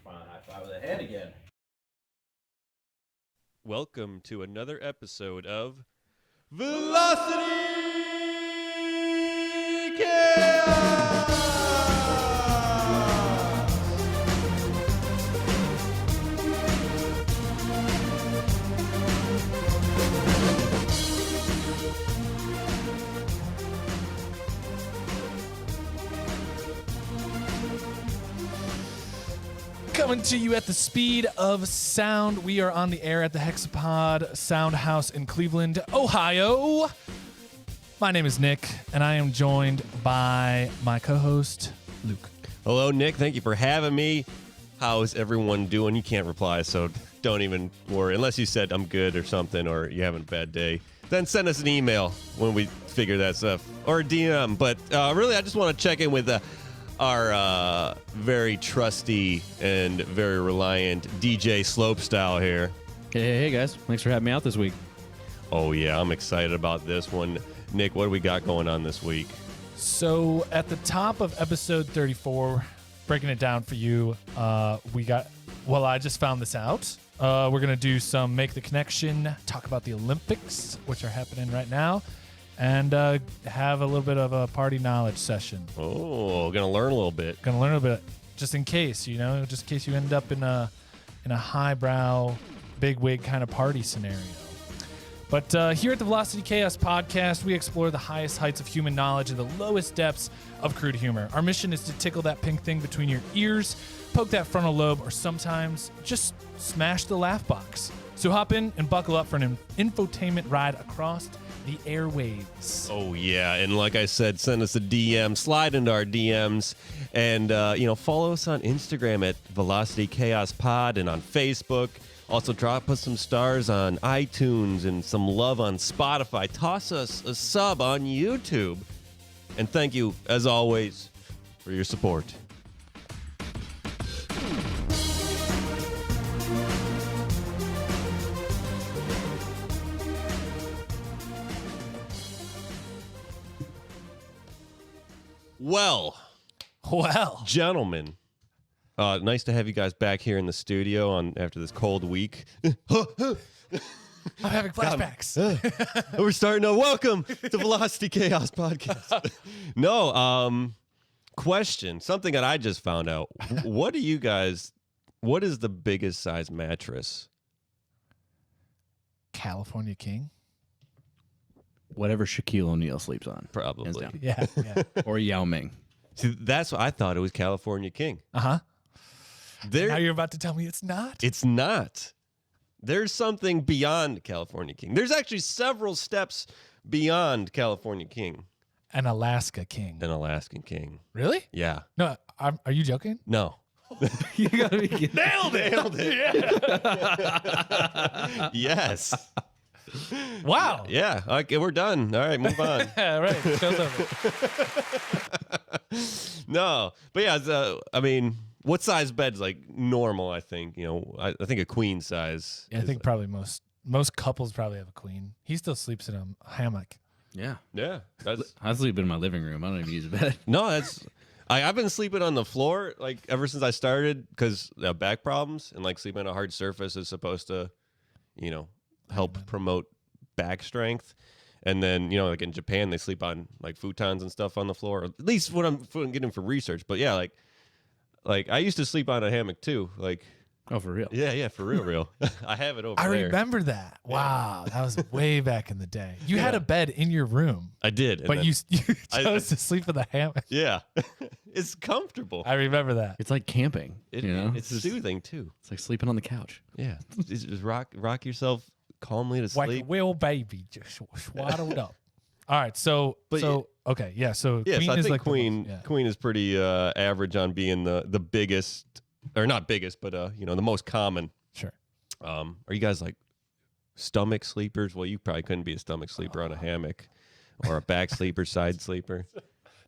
High five with a head again. Welcome to another episode of Velocity Chaos! Coming to you at the speed of sound. We are on the air at the Hexapod Sound House in Cleveland, Ohio. My name is Nick, and I am joined by my co-host, Luke. Hello, Nick. Thank you for having me. How's everyone doing? You can't reply, so don't even worry. Unless you said I'm good or something, or you're having a bad day. Then send us an email when we figure that stuff, or a DM. But really, I just want to check in with our very trusty and very reliant DJ Slopestyle here. Hey guys, thanks for having me out this week. Oh yeah, I'm excited about this one. Nick, what do we got going on this week? So at the top of episode 34, breaking it down for you, we got, well, I just found this out. We're going to do some Make the Connection, talk about the Olympics, which are happening right now, and have a little bit of a party knowledge session. Oh, gonna learn a little bit. Gonna learn a bit, just in case, just in case you end up in a highbrow, big wig kind of party scenario. But here at the Velocity Chaos podcast, we explore the highest heights of human knowledge and the lowest depths of crude humor. Our mission is to tickle that pink thing between your ears, poke that frontal lobe, or sometimes just smash the laugh box. So hop in and buckle up for an infotainment ride across the airwaves. Oh yeah, and like I said, send us a DM, slide into our DMs, and follow us on Instagram at Velocity Chaos Pod and on Facebook. Also, drop us some stars on iTunes and some love on Spotify. Toss us a sub on YouTube, and thank you as always for your support. Well, gentlemen, nice to have you guys back here in the studio after this cold week. I'm having flashbacks. We're starting to welcome to Velocity Chaos Podcast. No, question, something that I just found out. What is the biggest size mattress? California King? Whatever Shaquille O'Neal sleeps on. Probably. Yeah. Or Yao Ming. See, that's what I thought. It was California King. Uh-huh. Now you're about to tell me it's not? It's not. There's something beyond California King. There's actually several steps beyond California King. An Alaska King. An Alaskan King. Really? Yeah. No, are you joking? No. You gotta be kidding. Nailed it. Yeah. Yes. Wow. Yeah. Okay, we're done. All right, move on. Yeah, right. Show's over. No. But yeah, what size bed's like normal, I think. I think a queen size. Yeah, I think probably most couples probably have a queen. He still sleeps in a hammock. Yeah. Yeah. I sleep in my living room. I don't even use a bed. No, I've been sleeping on the floor like ever since I started because back problems, and like sleeping on a hard surface is supposed to, help promote back strength. And then, like in Japan, they sleep on like futons and stuff on the floor. At least what I'm getting for research. But yeah, like I used to sleep on a hammock too. Like, oh, for real? Yeah, for real. I have it over there. I remember that. Wow, that was way back in the day. You had a bed in your room. I did. But you chose to sleep in the hammock. Yeah. It's comfortable. I remember that. It's like camping. It's soothing too. It's like sleeping on the couch. Yeah. Just rock yourself calmly to Like sleep. a little baby, just swaddled up. All right, so okay, yeah. So yes, Queen I is think like Queen is pretty average on being the biggest, or not biggest, but the most common. Sure. Are you guys like stomach sleepers? Well, you probably couldn't be a stomach sleeper on a hammock, or a back sleeper, side sleeper.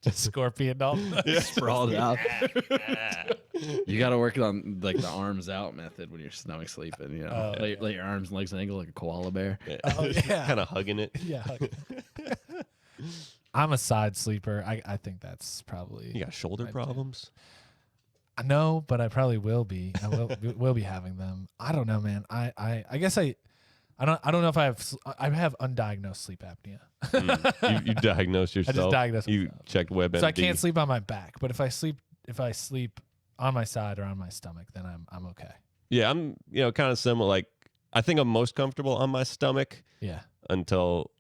Just scorpion doll. Sprawled out. You got to work on like the arms out method when you're stomach sleeping. Let your arms and legs angle like a koala bear. Yeah. Oh, yeah. Kind of hugging it. Yeah. I'm a side sleeper. I think that's probably. You got shoulder problems? No, but I probably will be. I will be having them. I don't know, man. I guess I don't know if I have undiagnosed sleep apnea. You diagnosed yourself. I just diagnosed You myself. checked WebMD. So I can't sleep on my back, but if I sleep on my side or on my stomach, then I'm okay. Yeah, I'm kind of similar. Like I think I'm most comfortable on my stomach. Yeah. Until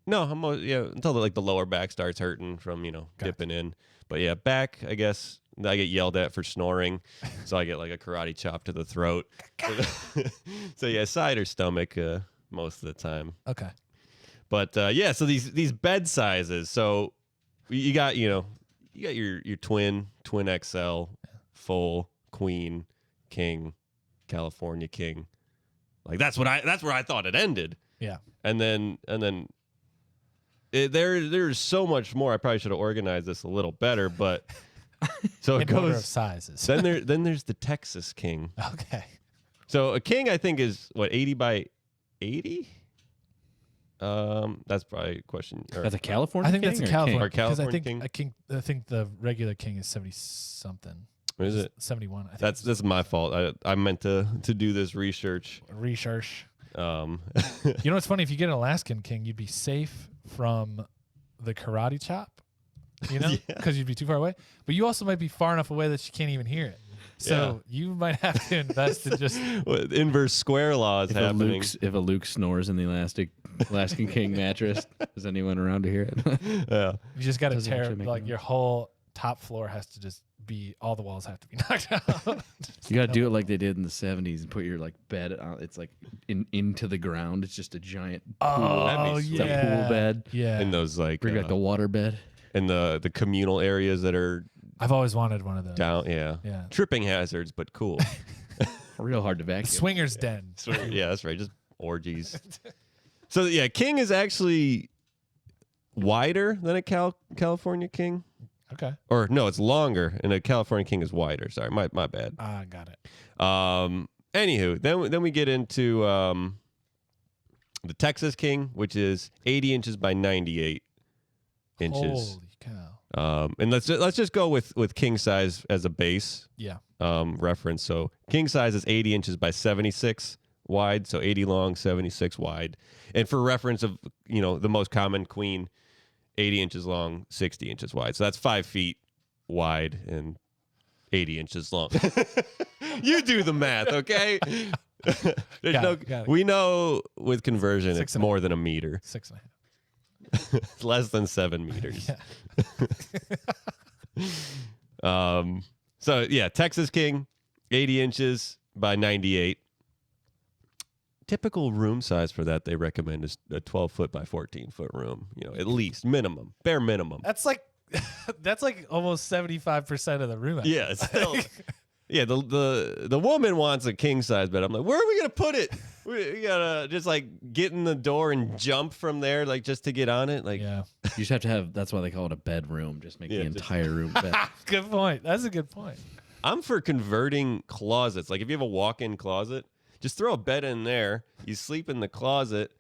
the lower back starts hurting from dipping in. But yeah, back, I guess I get yelled at for snoring, so I get like a karate chop to the throat. So yeah, side or stomach most of the time. Okay. But so these bed sizes. So you got your twin XL, full, queen, king, California king. Like that's where I thought it ended. Yeah. And then there's so much more. I probably should have organized this a little better, but so it In order of goes sizes. then there's the Texas king. Okay. So a king I think is what 80 by 80. That's probably a question. That's a California. I think king that's a or California Or California king. king? I think the regular king is 70 something. Or is it? 71? I think. That's my fault. I meant to do this research. Research. You You know what's funny? If you get an Alaskan king, you'd be safe from the karate chop. Because you'd be too far away. But you also might be far enough away that you can't even hear it. So you might have to invest in just inverse square laws happening. If a Luke snores in the Alaskan king mattress, is anyone around to hear it? Yeah. you just got to Doesn't tear actually make like noise. your whole top floor has to just be all the walls have to be knocked out. You got to do it like they did in the 70s and put your like bed on. It's like into the ground. It's just a giant pool. That'd be It's a pool bed. Yeah. In those like Bring back the water bed. in the communal areas that are I've always wanted one of those. down. Yeah. Yeah. Tripping hazards, but cool. Real hard to vacuum. Swingers den. Yeah, that's right. Just orgies. So yeah, king is actually wider than a California king. Okay. Or no, it's longer, and a California king is wider. Sorry, my bad. Got it. Anywho, then we get into the Texas king, which is 80 inches by 98 inches. Holy cow. And let's just go with king size as a base Yeah. reference. So king size is 80 inches by 76 wide, so 80 long, 76 wide. And for reference of the most common queen, 80 inches long, 60 inches wide. So that's 5 feet wide and 80 inches long. You do the math, okay? Got it. We know with conversion, 6 it's and a more than a meter. 6.5. It's less than 7 meters. Yeah. So yeah, Texas king, 80 inches by 98. Typical room size for that they recommend is a 12-foot by 14-foot room. At least minimum, bare minimum. That's like almost 75% of the room. Yeah, it's still. Yeah, the woman wants a king size bed. I'm like, where are we gonna put it? We gotta just like get in the door and jump from there, like just to get on it. Like, Yeah. You just have to have. That's why they call it a bedroom. Just make Yeah, the just- entire room bed. Good point. That's a good point. I'm for converting closets. Like if you have a walk-in closet, just throw a bed in there. You sleep in the closet,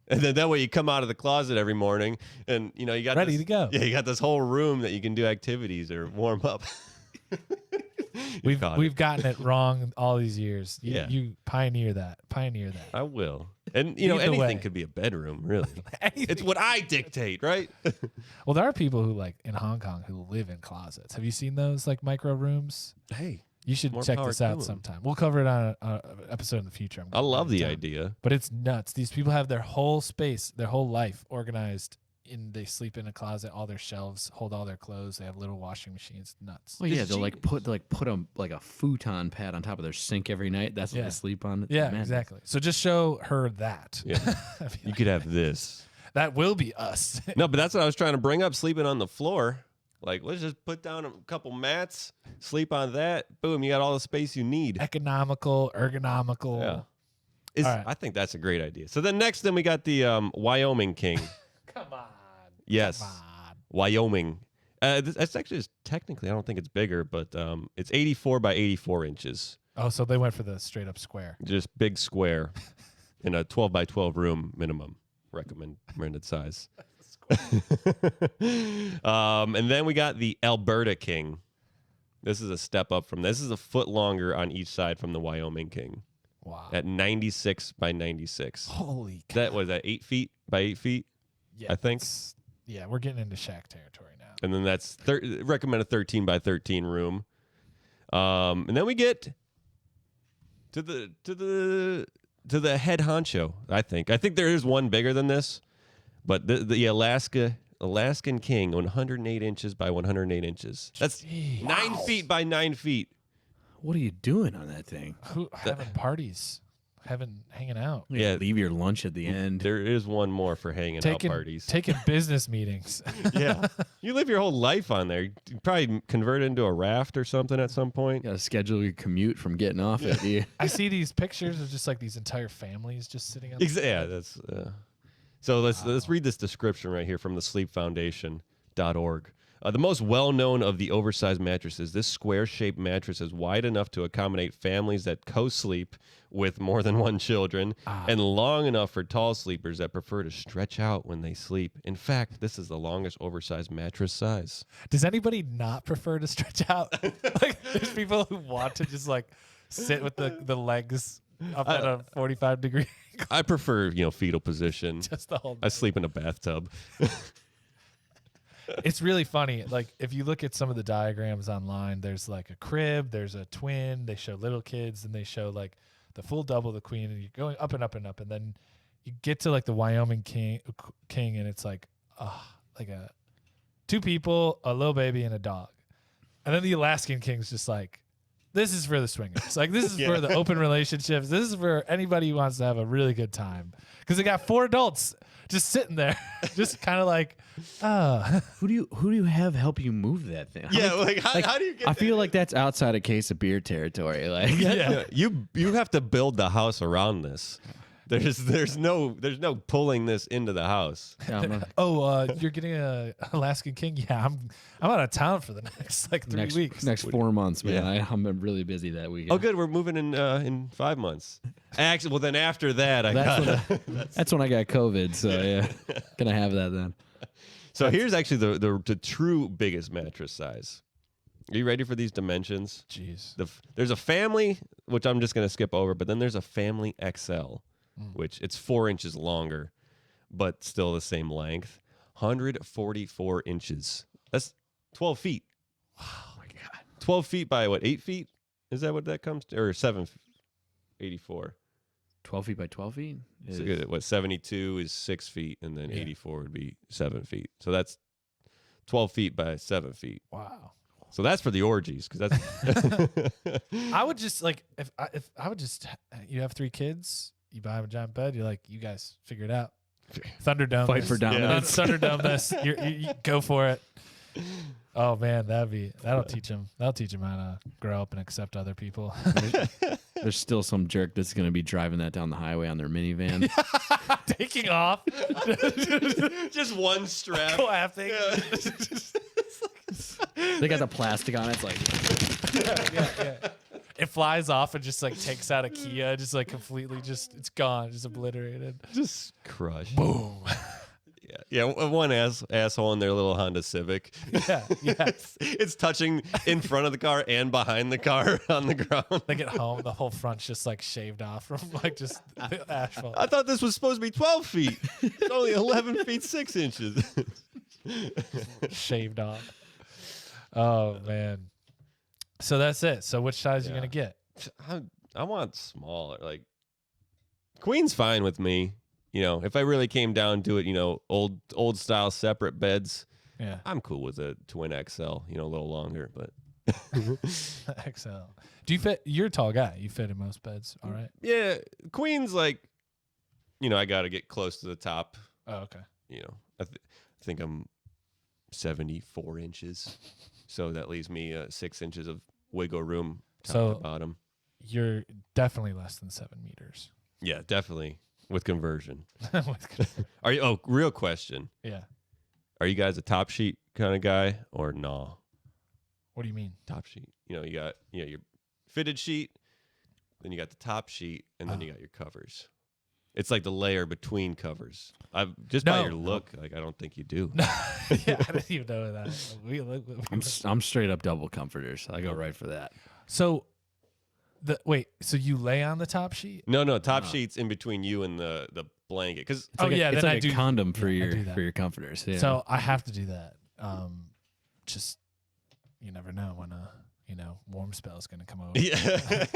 and then that way you come out of the closet every morning, and you got Ready this, to go. Yeah, you got this whole room that you can do activities or warm up. We've got it. gotten it wrong all these years. Yeah. You pioneer that. Pioneer that. I will. And Lead the anything way. could be a bedroom, really. Anything. It's what I dictate, right? Well, there are people who like in Hong Kong who live in closets. Have you seen those like micro rooms? Hey, You should More check power this to out 'em. sometime. We'll cover it on an episode in the future. I love the idea. idea. But it's nuts. These people have their whole space, their whole life organized. They sleep in a closet. All their shelves hold all their clothes. They have little washing machines. Nuts. Well, yeah, It's they'll put a futon pad on top of their sink every night. That's what Yeah. they sleep on. It's Yeah, madness. exactly. So just show her that. Yeah. You could have this. That will be us. No, but that's what I was trying to bring up, sleeping on the floor. Like, let's just put down a couple mats, sleep on that. Boom, you got all the space you need. Economical, ergonomical. Yeah. All right. I think that's a great idea. So then next, we got the Wyoming king. Come on. Yes. Come on. Wyoming. That's actually just technically, I don't think it's bigger, but it's 84 by 84 inches. Oh, so they went for the straight up square. Just big square in a 12 by 12 room minimum recommended size. And then we got the Alberta king. This is a step up from this. Is a foot longer on each side from the Wyoming King. Wow. At 96 by 96. Holy cow. That was at 8 feet by 8 feet. Yeah, I think. Yeah, we're getting into Shaq territory now. And then that's recommended 13 by 13 room. And then we get to the head honcho. I think there is one bigger than this, but the Alaskan King, 108 inches by 108 inches. That's 9 feet by 9 feet. What are you doing on that thing? Having parties, hanging out. Yeah, leave your lunch at the end. There is one more for hanging out parties. Taking business meetings. Yeah. You live your whole life on there. You probably convert it into a raft or something at some point. You got to schedule your commute from getting off at you. I see these pictures of just like these entire families just sitting on the Yeah, that's so let's read this description right here from the sleepfoundation.org. The most well-known of the oversized mattresses, this square-shaped mattress is wide enough to accommodate families that co-sleep with more than one children and long enough for tall sleepers that prefer to stretch out when they sleep. In fact, this is the longest oversized mattress size. Does anybody not prefer to stretch out? Like, there's people who want to just like sit with the legs up at a 45-degree angle. I prefer, fetal position. Just the whole I sleep in a bathtub. It's really funny. Like, if you look at some of the diagrams online, there's like a crib, there's a twin, they show little kids, and they show like the full double, the queen, and you're going up and up and up, and then you get to like the Wyoming king, and it's like two people, a little baby, and a dog. And then the Alaskan King's just like, this is for the swingers. Like, this is for the open relationships. This is for anybody who wants to have a really good time. Because they got 4 adults just sitting there, just kind of like, Who do you have help you move that thing? How do you get I feel like that's outside a case of beer territory. Like, you have to build the house around this. There's no pulling this into the house. You're getting a Alaskan King? Yeah, I'm out of town for the next like 3 weeks. Next 4 months, man. Yeah. I'm really busy that weekend. Oh, good. We're moving in 5 months. Actually, well, then after that, that's when I got COVID. So yeah, gonna have that then. So here's actually the true biggest mattress size. Are you ready for these dimensions? Jeez. There's a family, which I'm just gonna skip over, but then there's a family XL. Which it's 4 inches longer, but still the same length. 144 inches. That's 12 feet. Oh my God. 12 feet by what, 8 feet? Is that what that comes to? Or 84? 12 feet by 12 feet? So what, 72 is 6 feet, and then 84 would be 7 feet. So that's 12 feet by 7 feet. Wow. So that's for the orgies, because that's. I would just like if I would just you have 3 kids. You buy them a giant bed. You're like, you guys figure it out. Thunderdome. Fight for dominance. Thunderdome this. You go for it. Oh man, that'll teach them. That'll teach them how to grow up and accept other people. There's still some jerk that's going to be driving that down the highway on their minivan. Taking off. Just one strap. Laughing. They got the plastic on it. It's like. Yeah. It flies off and just like takes out a Kia, just like completely it's gone, just obliterated. Just crushed. Boom. Yeah, one asshole in their little Honda Civic. Yeah. It's touching in front of the car and behind the car on the ground. They get home, the whole front's just like shaved off from like just the asphalt. I thought this was supposed to be 12 feet. It's only 11 feet 6 inches. Shaved off. Oh man. So that's it. So which size are you gonna get? I want smaller. Like, queen's fine with me. If I really came down to it, old style separate beds. Yeah, I'm cool with a twin XL. A little longer, but XL. Do you fit? You're a tall guy. You fit in most beds, all right? Yeah, queen's like, I got to get close to the top. Oh, okay. I think I'm 74 inches, so that leaves me 6 inches of wiggle room top to bottom. You're definitely less than 7 meters. Yeah, definitely with conversion. Are you? Oh, real question. Yeah. Are you guys a top sheet kind of guy or no? What do you mean? Top sheet. You got your fitted sheet, then you got the top sheet, and then you got your covers. It's like the layer between covers. Just by your look, like I don't think you do. Yeah, I didn't even know that. I'm straight up double comforters. I go right for that. So, so you lay on the top sheet? No, top sheets in between you and the blanket. Because it's like a condom for your comforters. Yeah. So I have to do that. Just you never know when warm spell is going to come over. Yeah,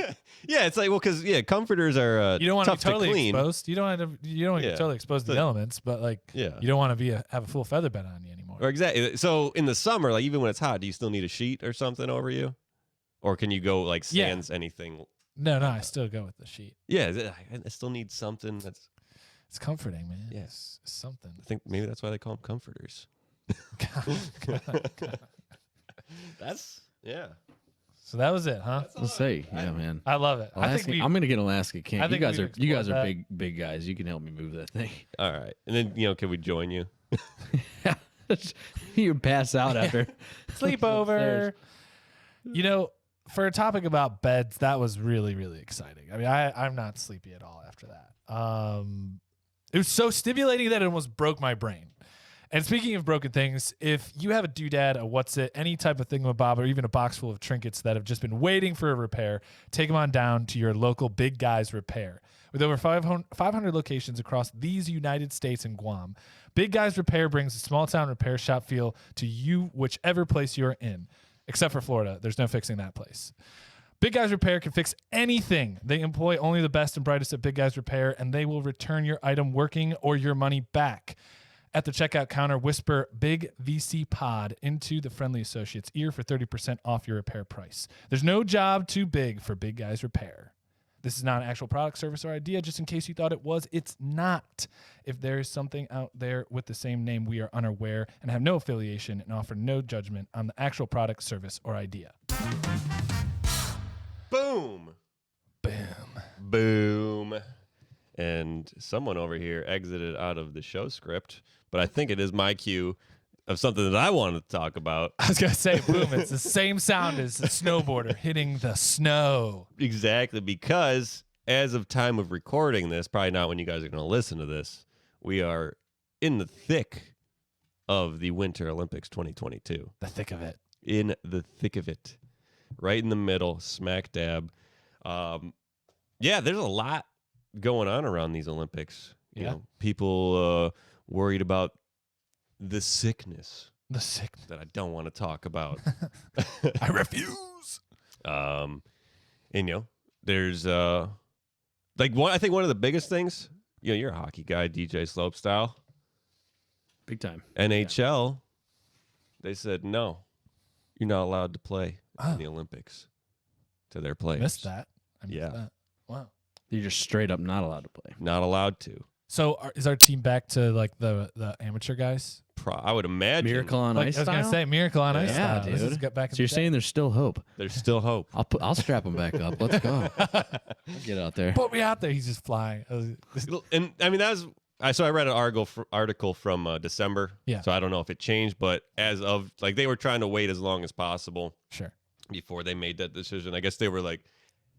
yeah. It's like because comforters are you don't want to tough be totally to clean. exposed. You don't want to be totally exposed to the elements, but you don't want to have a full feather bed on you anymore. Or exactly. So in the summer, like even when it's hot, do you still need a sheet or something over you, or can you go like sans anything? No, I still go with the sheet. Yeah, I still need something that's. It's comforting, man. Yes, it's something. I think maybe that's why they call them comforters. That's So that was it, huh? Let's say, man. I love it. I'm gonna get Alaska King. I think you guys are big guys. You can help me move that thing. All right, and then can we join you? You pass out after sleepover. For a topic about beds, that was really, really exciting. I mean, I'm not sleepy at all after that. It was so stimulating that it almost broke my brain. And speaking of broken things, if you have a doodad, a what's it, any type of thingamabob, or even a box full of trinkets that have just been waiting for a repair, take them on down to your local Big Guys Repair. With over 500 locations across these United States and Guam, Big Guys Repair brings a small-town repair shop feel to you whichever place you're in. Except for Florida. There's no fixing that place. Big Guys Repair can fix anything. They employ only the best and brightest at Big Guys Repair, and they will return your item working or your money back. At the checkout counter, whisper Big VC Pod into the friendly associate's ear for 30% off your repair price. There's no job too big for Big Guys Repair. This is not an actual product, service, or idea. Just in case you thought it was, it's not. If there is something out there with the same name, we are unaware and have no affiliation and offer no judgment on the actual product, service, or idea. Boom. Boom. And someone over here exited out of the show script, but I think it is my cue of something that I wanted to talk about. I was going to say, boom, it's the same sound as the snowboarder hitting the snow. Exactly, because as of time of recording this, probably not when you guys are going to listen to this, we are in the thick of the Winter Olympics 2022. The thick of it. In the thick of it. Right in the middle, smack dab. There's a lot going on around these Olympics. You know, people worried about the sickness that I don't want to talk about. I refuse. There's I think one of the biggest things, you're a hockey guy, DJ Slopestyle. Big time. NHL, they said, no, you're not allowed to play in the Olympics to their players. I missed that. Wow. You're just straight up not allowed to play. Not allowed to. So is our team back to like the amateur guys? I would imagine. Miracle on Ice I was going to say Miracle on Ice style. Dude. This is back so you're saying there's still hope? There's still hope. I'll strap him back up. Let's go. Get out there. Put me out there. He's just flying. And I mean, I read an article from December. Yeah. So I don't know if it changed, but as of they were trying to wait as long as possible. Sure. Before they made that decision. I guess they were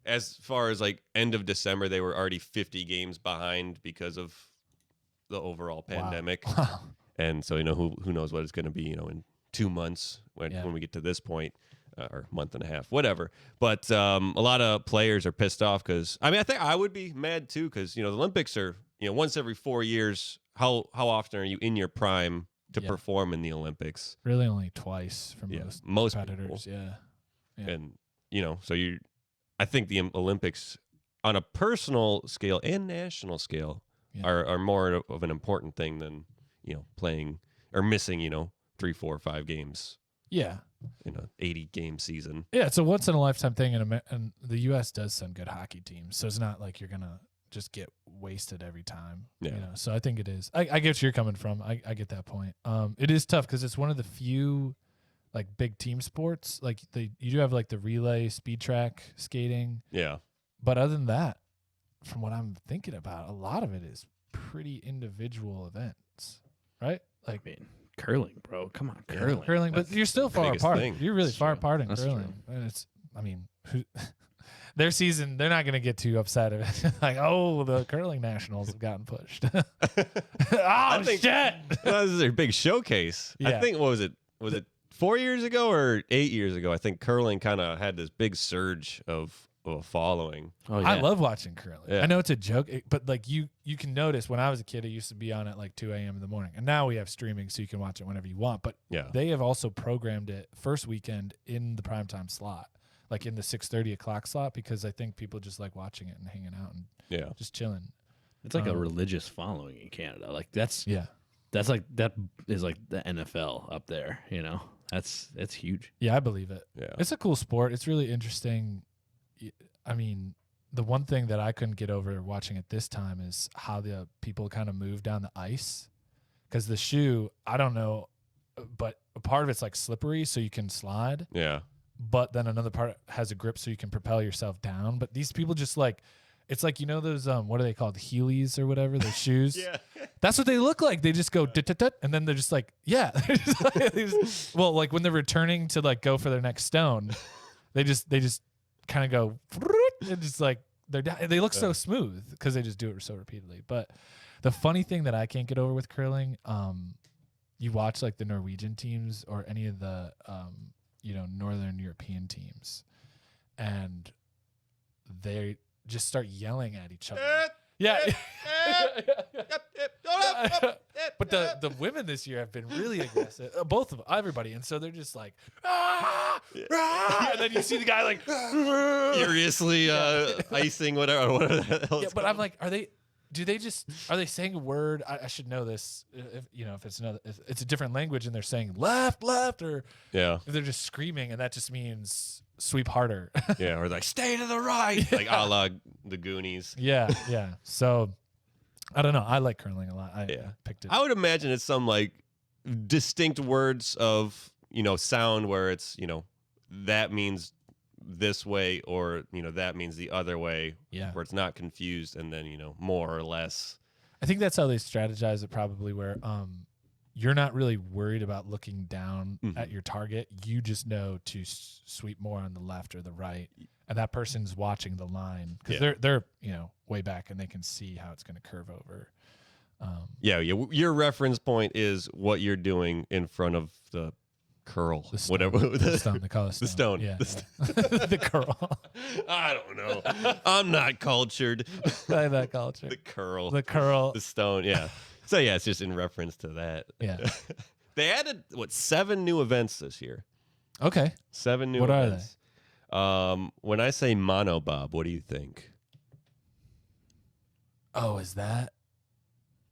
as far as end of December, they were already 50 games behind because of the overall pandemic. Wow. And so, who knows what it's going to be, in 2 months when we get to this point, or month and a half, whatever. But a lot of players are pissed off because, I think I would be mad too because, the Olympics are, once every 4 years. How often are you in your prime to perform in the Olympics? Really only twice for most competitors. People. Yeah. And, so I think the Olympics on a personal scale and national scale are more of an important thing than, playing or missing, 3, 4, 5 games. Yeah. In an 80-game season. Yeah, it's a once-in-a-lifetime thing, and the U.S. does send good hockey teams, so it's not like you're going to just get wasted every time. Yeah. So I think it is. I get where you're coming from. I get that point. It is tough because it's one of the few big team sports. You do have the relay, speed track, skating. Yeah. But other than that, from what I'm thinking about, a lot of it is pretty individual events, right? Curling, bro. Come on, curling. Curling, but you're still far apart. thing. You're really That's far true. apart in That's curling. And it's, their season, they're not going to get too upset if it's like, oh, the curling nationals have gotten pushed. Shit. This is their big showcase. Yeah. I think, what was it? Was it 4 years ago or 8 years ago? I think curling kind of had this big surge of a following. Oh, yeah. I love watching curling. Yeah. I know it's a joke, but like you can notice when I was a kid, it used to be on at like 2 a.m. in the morning. And now we have streaming so you can watch it whenever you want. But Yeah. they have also programmed it first weekend in the primetime slot, like in the 6:30 o'clock slot, because I think people just like watching it and hanging out and Yeah. just chilling. It's like a religious following in Canada. Like that's like that is like the NFL up there. You know, that's huge. Yeah, I believe it. Yeah. It's a cool sport. It's really interesting. I mean, the one thing that I couldn't get over watching it this time is how the people kind of move down the ice. Because the shoe, I don't know, but a part of it's like slippery so you can slide. Yeah. But then another part has a grip so you can propel yourself down. But these people just like, it's like, you know, those, what are they called? Heelys or whatever, those shoes. Yeah. That's what they look like. They just go, tut, and then they're just like, yeah. Well, like when they're returning to like go for their next stone, they just kind of go, and just like, they look so smooth because they just do it so repeatedly. But the funny thing that I can't get over with curling, you watch like the Norwegian teams or any of the, Northern European teams, and they just start yelling at each other. Yeah. But the women this year have been really aggressive. Both of them, everybody. And so they're just like, and then you see the guy like furiously icing whatever the hell. Yeah, but I'm like, are they saying a word? I should know this. If it's a different language and they're saying left, or if they're just screaming and that just means sweep harder. Yeah, or like stay to the right, like a la the Goonies. Yeah. So I don't know. I like curling a lot. I picked it. I would imagine it's some like distinct words of sound where it's that means this way or that means the other way. Yeah. Where it's not confused and then more or less. I think that's how they strategize it, probably, where you're not really worried about looking down at your target. You just know to sweep more on the left or the right, and that person's watching the line because they're way back and they can see how it's going to curve over. Your reference point is what you're doing in front of the curl, the stone, whatever. The stone. They call it the stone. Yeah, the curl. I don't know. I'm not cultured. I'm not cultured. The curl. The stone. Yeah. So it's just in reference to that. Yeah. They added 7 new events this year. Okay. 7 new what events. Are they? When I say monobob, what do you think? Oh, is that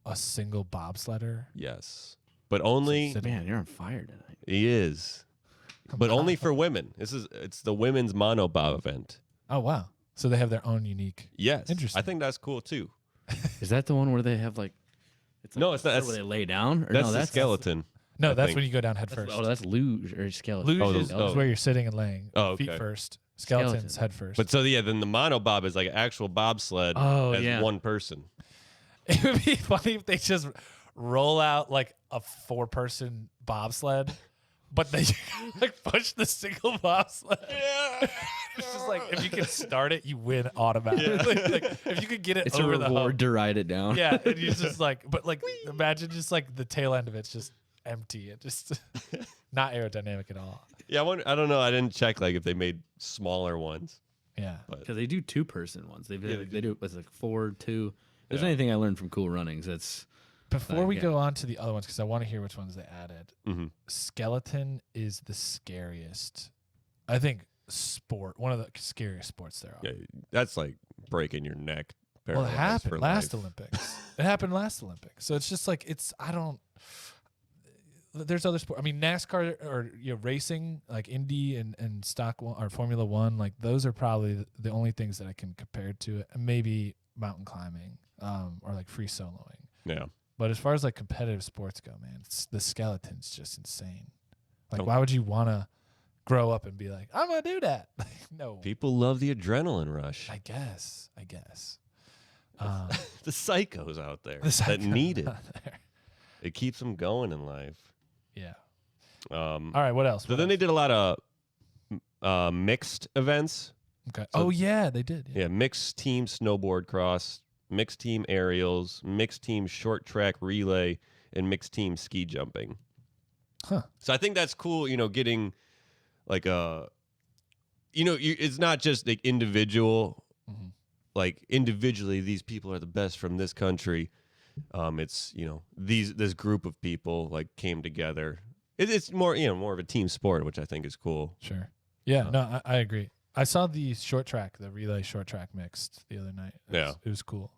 a single bobsledder? Yes. But only Man, you're on fire tonight. He is. But only for women. It's the women's monobob event. Oh wow. So they have their own unique. Yes. Interesting. I think that's cool too. Is that the one where they have like no, it's not. where they lay down? Or That's no, the skeleton. No, I that's think. when you go down head first. That's luge or skeleton. Luge is where you're sitting and laying. Oh, Feet okay. first. Skeletons head first. But then the monobob is like an actual bobsled as one person. It would be funny if they just roll out like a 4-person bobsled, but they like push the single bobsled. Yeah. It's just like if you can start it, you win automatically. Like, if you could get it It's over a the reward hump. to ride it down. Yeah, and you just like, but like imagine just like the tail end of it's just empty. It just not aerodynamic at all. Yeah, I don't know. I didn't check like if they made smaller ones. Yeah. Because they do 2-person ones. They do it with like 4, 2. If there's anything I learned from Cool Runnings, that's Before we go on to the other ones, because I want to hear which ones they added. Mm-hmm. Skeleton is the scariest. I think one of the scariest sports there are. Yeah, that's like breaking your neck. Well, it happened for last life. Olympics. It happened last Olympics. So it's just like there's other sports. I mean, NASCAR or racing, like Indy and Stock One or Formula One, like those are probably the only things that I can compare to it. And maybe mountain climbing, or like free soloing. Yeah. But as far as like competitive sports go, man, the skeleton's just insane. Like, why would you want to grow up and be like, I'm gonna do that? No. People love the adrenaline rush. I guess. The psychos out there The that need it. out there. It keeps them going in life. Yeah. All right. What else? So then they did a lot of mixed events. Okay. So- Oh yeah, they did. Yeah, mixed team snowboard cross, mixed team aerials, mixed team short track relay, and mixed team ski jumping. Huh. So I think that's cool, getting like it's not just like individual, Mhm. like individually these people are the best from this country. It's, this group of people like came together. It's more, more of a team sport, which I think is cool. Sure. Yeah. No, I agree. I saw the short track, the relay short track mixed the other night. It was cool.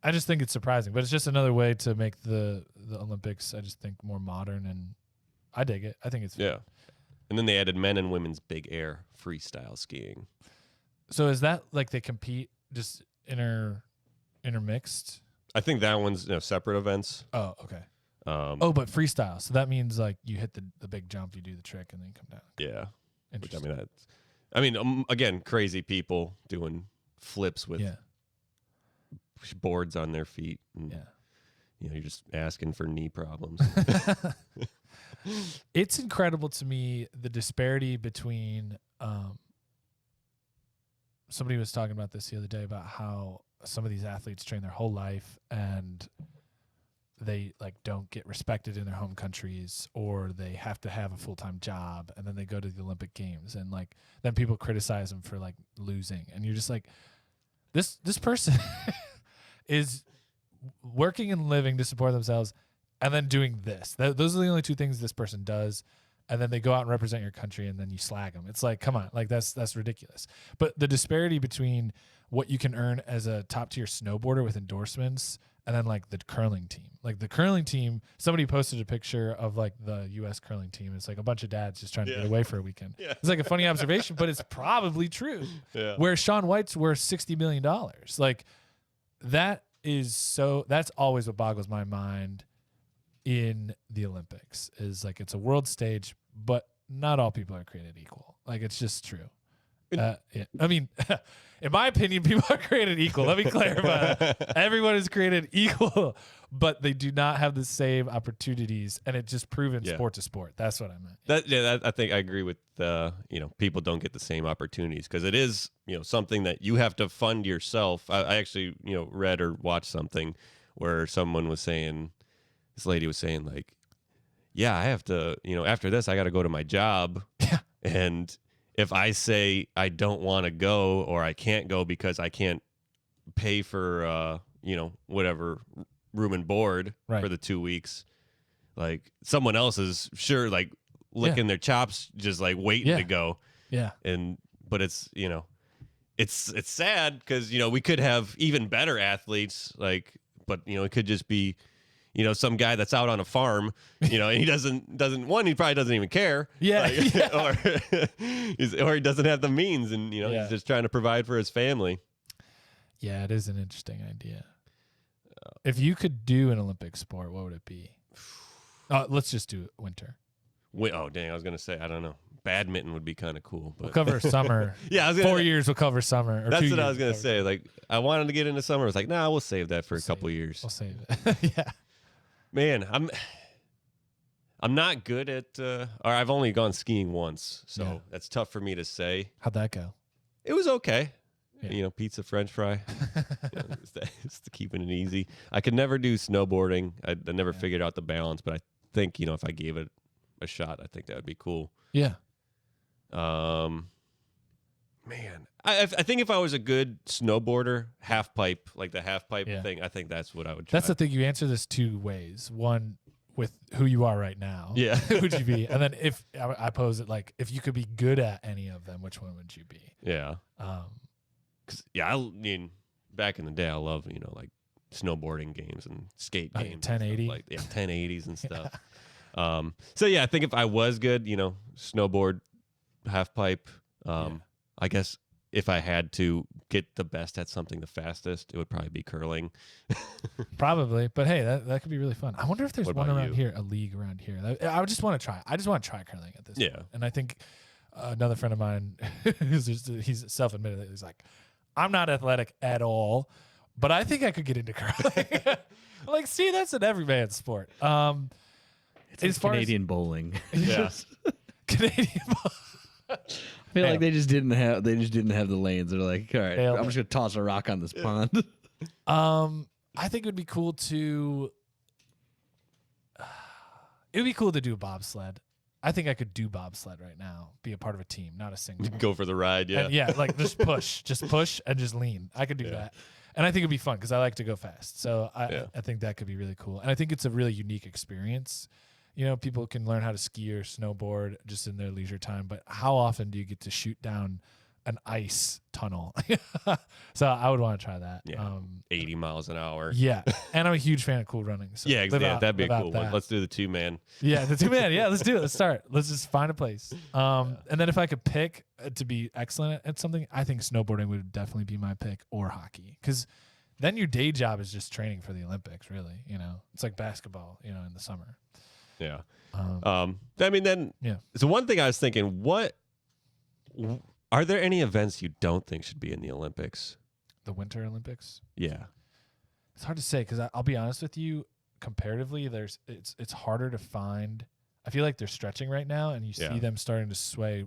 I just think it's surprising, but it's just another way to make the Olympics, I just think, more modern, and I dig it. I think it's Yeah. And then they added men and women's big air freestyle skiing. So is that like they compete just intermixed? I think that one's separate events. Oh, okay. But freestyle. So that means like you hit the big jump, you do the trick, and then you come down. yeah. Which Interesting. again, crazy people doing flips with Yeah. boards on their feet. And, Yeah. you're just asking for knee problems. It's incredible to me the disparity between somebody was talking about this the other day about how some of these athletes train their whole life and they like don't get respected in their home countries, or they have to have a full-time job, and then they go to the Olympic Games, and like then people criticize them for like losing, and you're just like, this person is working and living to support themselves and then doing this. Those are the only two things this person does. And then they go out and represent your country, and then you slag them. It's like, come on, like that's ridiculous. But the disparity between what you can earn as a top tier snowboarder with endorsements and then like the curling team. Like the curling team, somebody posted a picture of like the U.S. curling team. It's like a bunch of dads just trying to get away for a weekend. Yeah. It's like a funny observation, but it's probably true. Yeah. Where Shaun White's worth $60 million. Like that's always what boggles my mind in the Olympics is like, it's a world stage, but not all people are created equal. Like it's just true. Yeah. I mean, in my opinion, people are created equal. Let me clarify. Everyone is created equal, but they do not have the same opportunities, and it's just proven sport to sport. That's what I meant. I think I agree with people don't get the same opportunities because it is something that you have to fund yourself. I actually read or watched something where someone was saying, this lady was saying like, yeah, I have to after this I got to go to my job, and if I say I don't want to go or I can't go because I can't pay for whatever room and board for the 2 weeks, like someone else is sure like licking their chops just like waiting to go. Yeah. But it's it's sad because we could have even better athletes, like, but it could just be some guy that's out on a farm, and he doesn't he probably doesn't even care. Yeah. Or he doesn't have the means, and he's just trying to provide for his family. Yeah, it is an interesting idea. If you could do an Olympic sport, what would it be? Let's just do winter. Oh, dang, I was gonna say, I don't know. Badminton would be kind of cool. But. We'll cover summer. Yeah, 4 years we'll cover summer. Or that's what I was gonna say. Like, I wanted to get into summer. I was like, nah, we'll save that for a couple years. We'll save it. Yeah. Man, I'm not good at, or I've only gone skiing once, so that's tough for me to say. How'd that go? It was okay. Yeah. Pizza, French fry. Just keeping it easy. I could never do snowboarding. I never figured out the balance, but I think, if I gave it a shot, I think that would be cool. Yeah. Man, I think if I was a good snowboarder, half pipe, like the half pipe thing, I think that's what I would try. That's the thing. You answer this two ways. One, with who you are right now. Yeah. Who would you be? And then if I pose it like, if you could be good at any of them, which one would you be? Yeah. Cause I mean, back in the day, I love, like snowboarding games and skate games. 1080. Like 1080s and stuff. So yeah, I think if I was good, snowboard, half pipe, I guess if I had to get the best at something the fastest, it would probably be curling. Probably. But hey, that could be really fun. I wonder if there's one around here, a league around here. I would just want to try. I just want to try curling at this point. And I think another friend of mine, he's self-admitted that he's like, I'm not athletic at all, but I think I could get into curling. I'm like, see, that's an everyman sport. It's like Canadian bowling. Yeah. Canadian bowling. I feel like they just didn't have the lanes. They're like, all right, Nailed I'm it. just gonna toss a rock on this pond. I think it would be cool to. It would be cool to do a bobsled. I think I could do bobsled right now. Be a part of a team, not a single. Go for the ride, yeah. And yeah, like just push, and just lean. I could do that, and I think it'd be fun because I like to go fast. So I think that could be really cool, and I think it's a really unique experience. You know, people can learn how to ski or snowboard just in their leisure time, but how often do you get to shoot down an ice tunnel? So I would want to try that. Yeah, 80 miles an hour. Yeah, and I'm a huge fan of cool running. So Yeah, that'd be a cool one. that. Let's do the 2-man. Yeah, the 2-man. Yeah, let's do it. Let's start. Let's just find a place. And then if I could pick to be excellent at something, I think snowboarding would definitely be my pick, or hockey, because then your day job is just training for the Olympics. Really, you know, it's like basketball, you know, in the summer. Yeah. I mean, then. Yeah. So one thing I was thinking, are there any events you don't think should be in the Olympics? The Winter Olympics. Yeah. It's hard to say because I'll be honest with you. Comparatively, it's harder to find. I feel like they're stretching right now, and you see them starting to sway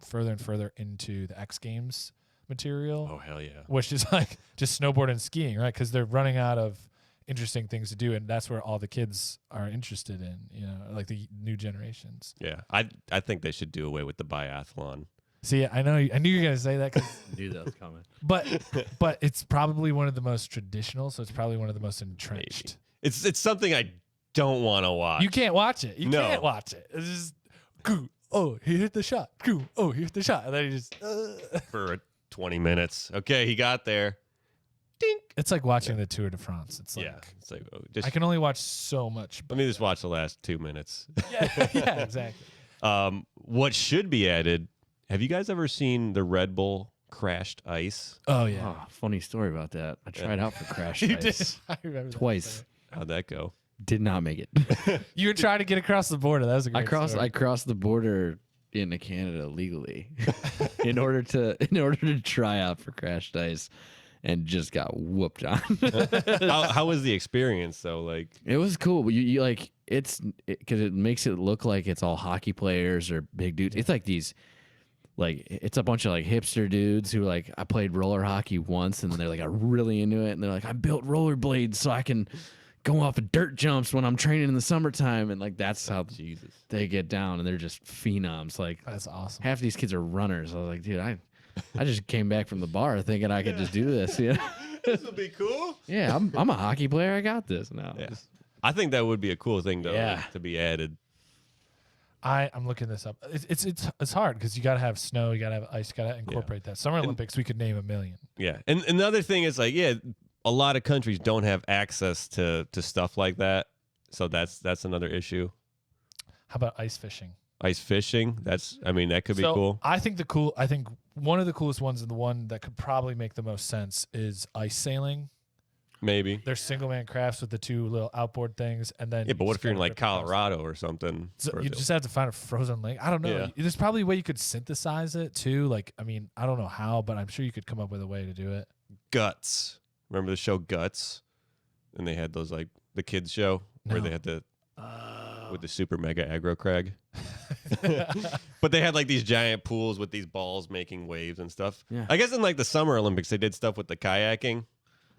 further and further into the X Games material. Oh hell yeah! Which is like just snowboard and skiing, right? Because they're running out of interesting things to do, and that's where all the kids are interested in. You know, like the new generations. Yeah, I think they should do away with the biathlon. See, I knew you were gonna say that. Cause, Knew that was coming. But it's probably one of the most traditional, so it's probably one of the most entrenched. Maybe. It's something I don't want to watch. You can't watch it. You No. can't watch it. It's just, oh, he hit the shot. Oh, he hit the shot. And then he just for 20 minutes. Okay, he got there. Dink. It's like watching the Tour de France. It's like, it's like just, I can only watch so much. let me just watch the last 2 minutes. Yeah, exactly. What should be added? Have you guys ever seen the Red Bull crashed ice? Oh yeah. Oh, funny story about that. I tried out for crash You ice did. I remember that. twice. How'd that go? Did not make it. You were trying to get across the border. That was a great story. I crossed the border into Canada legally in order to try out for crashed ice, and just got whooped on. How was the experience though? Like, It was cool. You like because it makes it look like it's all hockey players or big dudes. It's like these. Like, it's a bunch of like hipster dudes who like, I played roller hockey once, and they're like, I'm really into it, and they're like, I built rollerblades so I can go off of dirt jumps when I'm training in the summertime, and like that's how they get down, and they're just phenoms. Like, That's awesome. half these kids are runners. I was like, dude, I just came back from the bar thinking I could just do this. You know? this will be cool. Yeah, I'm a hockey player. I got this now. Yeah. I think that would be a cool thing though, like, to be added. I'm looking this up. It's hard because you got to have snow, you got to have ice, you got to incorporate that. Summer Olympics, we could name a million. Yeah, and another thing is like, a lot of countries don't have access to stuff like that, so that's another issue. How about ice fishing? Ice fishing, that could be cool. I think one of the coolest ones, and the one that could probably make the most sense, is ice sailing. Maybe. They're single man crafts with the two little outboard things, and then But what if you're in gotta like rip across. Colorado or something? So you just have to find a frozen lake. I don't know. Yeah. There's probably a way you could synthesize it too. Like, I mean, I don't know how, but I'm sure you could come up with a way to do it. Guts. Remember the show Guts? And they had those like the kids show where No. they had the with the super mega aggro crag. But they had like these giant pools with these balls making waves and stuff. Yeah. I guess in like the Summer Olympics they did stuff with the kayaking.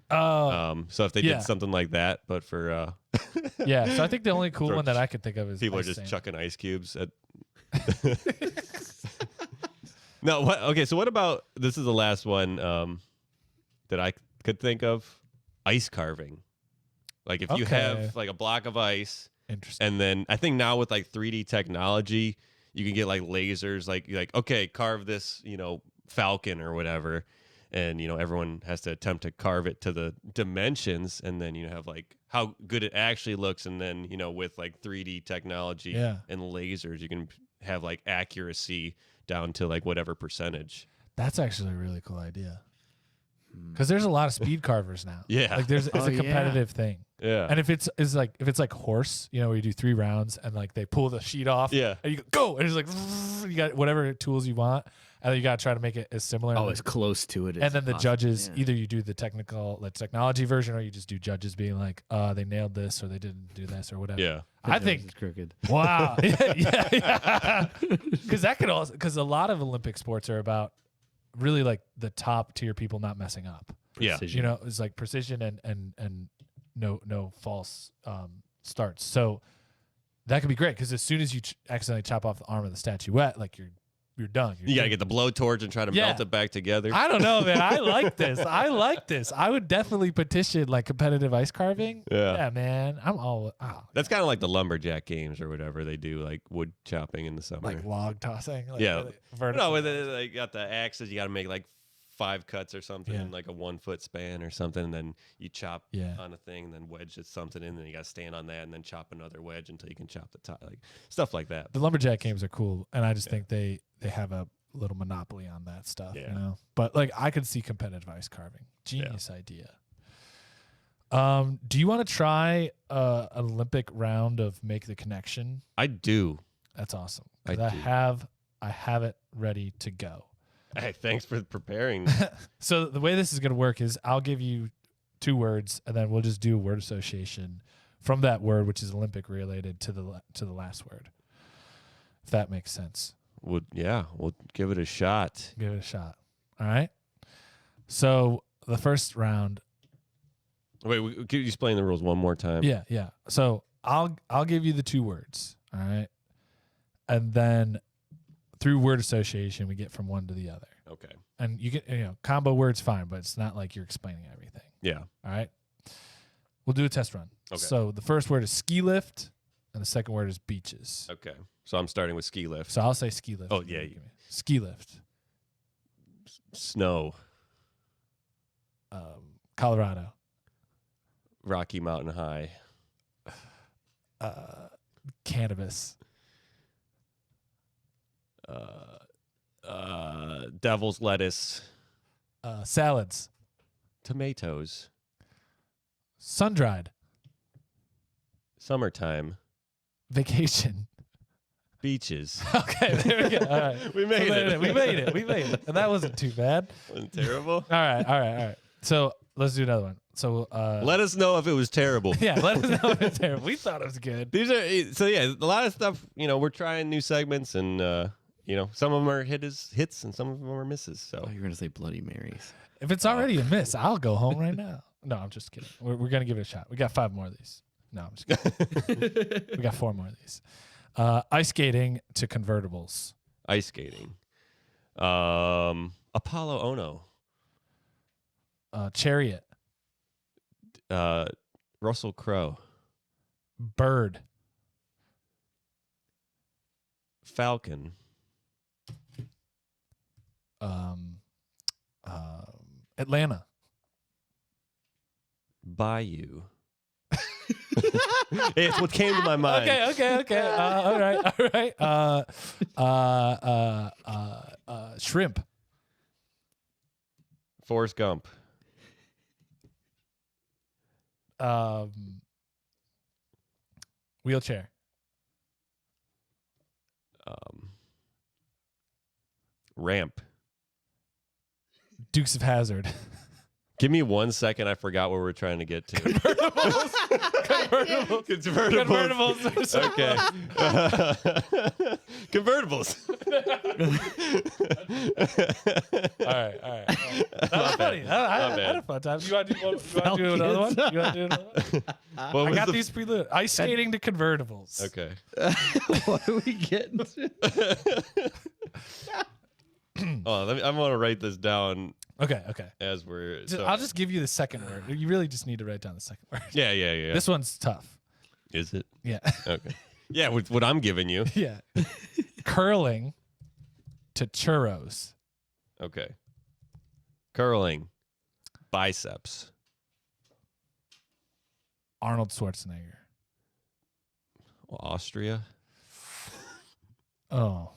So if they did something like that, but for yeah. So I think the only cool Throw- one that I could think of is people are ice just sailing. chucking ice cubes at. No, what? Okay, so what about this? Is the last one that I could think of: ice carving. Like if you Okay. have like a block of ice, Interesting. and then I think now with like 3D technology, you can get like lasers. Like you're like, okay, carve this, falcon or whatever. And, everyone has to attempt to carve it to the dimensions. And then you have like how good it actually looks. And then, with like 3D technology and lasers, you can have like accuracy down to like whatever percentage. That's actually a really cool idea. Because there's a lot of speed carvers now. Yeah. Like it's a competitive thing. Yeah. And if it's like horse, where you do 3 rounds and like they pull the sheet off. Yeah. And you go, and it's like you got whatever tools you want, and then you got to try to make it as similar. Oh, as close to it as and then the possible. judges, Yeah. either you do the technology version, or you just do judges being like, they nailed this, or they didn't do this, or whatever. Yeah. I It's think, crooked. wow. yeah. Because that could also, because a lot of Olympic sports are about really like the top tier people not messing up. Yeah. Precision. It's like precision and no false starts. So that could be great, because as soon as you accidentally chop off the arm of the statuette, like you're done. You got to get the blowtorch and try to Yeah. melt it back together. I don't know, man. I like this. I would definitely petition like competitive ice carving. Yeah. Yeah, man. I'm all That's kind of like the lumberjack games or whatever they do, like wood chopping in the summer. like log tossing. Like, Yeah. vertical. No, with they got the axes. You got to make like 5 cuts or something Yeah. in like a 1 foot span or something. And then you chop Yeah. on a thing, and then wedge something in, and then you got to stand on that and then chop another wedge until you can chop the top, like stuff like that. The lumberjack games are cool, and I just think they have a little monopoly on that stuff. Yeah. But like I could see competitive ice carving. Genius idea. Do you want to try an Olympic round of Make the Connection? I do. That's awesome. I 'Cause do. I have it ready to go. Hey, thanks for preparing. So the way this is going to work is I'll give you 2 words, and then we'll just do a word association from that word, which is Olympic related, to the last word. If that makes sense. We'll give it a shot. Give it a shot. All right. So the first round. Wait, can you explain the rules one more time? Yeah. So I'll give you the 2 words. All right. And then through word association, we get from one to the other. Okay. And you get, combo words fine, but it's not like you're explaining everything. Yeah. All right. We'll do a test run. Okay. So the first word is ski lift, and the second word is beaches. Okay. So I'm starting with ski lift. So I'll say ski lift. Oh, yeah, Ski lift. Snow. Colorado. Rocky Mountain High. Cannabis. Devil's lettuce. Salads. Tomatoes. Sun dried. Summertime. Vacation. Beaches. Okay, there we go. All right. We made it. We made it. And that wasn't too bad. Wasn't terrible. All right. So let's do another one. So Let us know if it was terrible. yeah, let us know if it's terrible. We thought it was good. These are so yeah, a lot of stuff. We're trying new segments, and some of them are hits, and some of them are misses. So Oh, you're gonna say Bloody Marys. If it's already a miss, I'll go home right now. No, I'm just kidding. We're gonna give it a shot. We got 5 more of these. No, I'm just kidding. We got 4 more of these. Ice skating to convertibles. ice skating. Apollo Ono. Chariot. Russell Crowe. Bird. Falcon. Atlanta. Bayou. It's what came to my mind. Okay. All right. Shrimp. Forrest Gump. Wheelchair. Ramp. Dukes of Hazzard. Give me 1 second. I forgot what we're trying to get to. Convertibles. Convertibles. Okay. Convertibles. All right. That was funny. I had a fun time. You want to do another one? I got these preloaded. Ice skating to convertibles. Okay. What are we getting to? I want to write this down Okay. as we're. I'll just give you the second word. You really just need to write down the second word. Yeah. This one's tough. Is it? Yeah. Okay. Yeah, with what I'm giving you. Yeah. Curling to churros. Okay. Curling. Biceps. Arnold Schwarzenegger. Austria. Oh.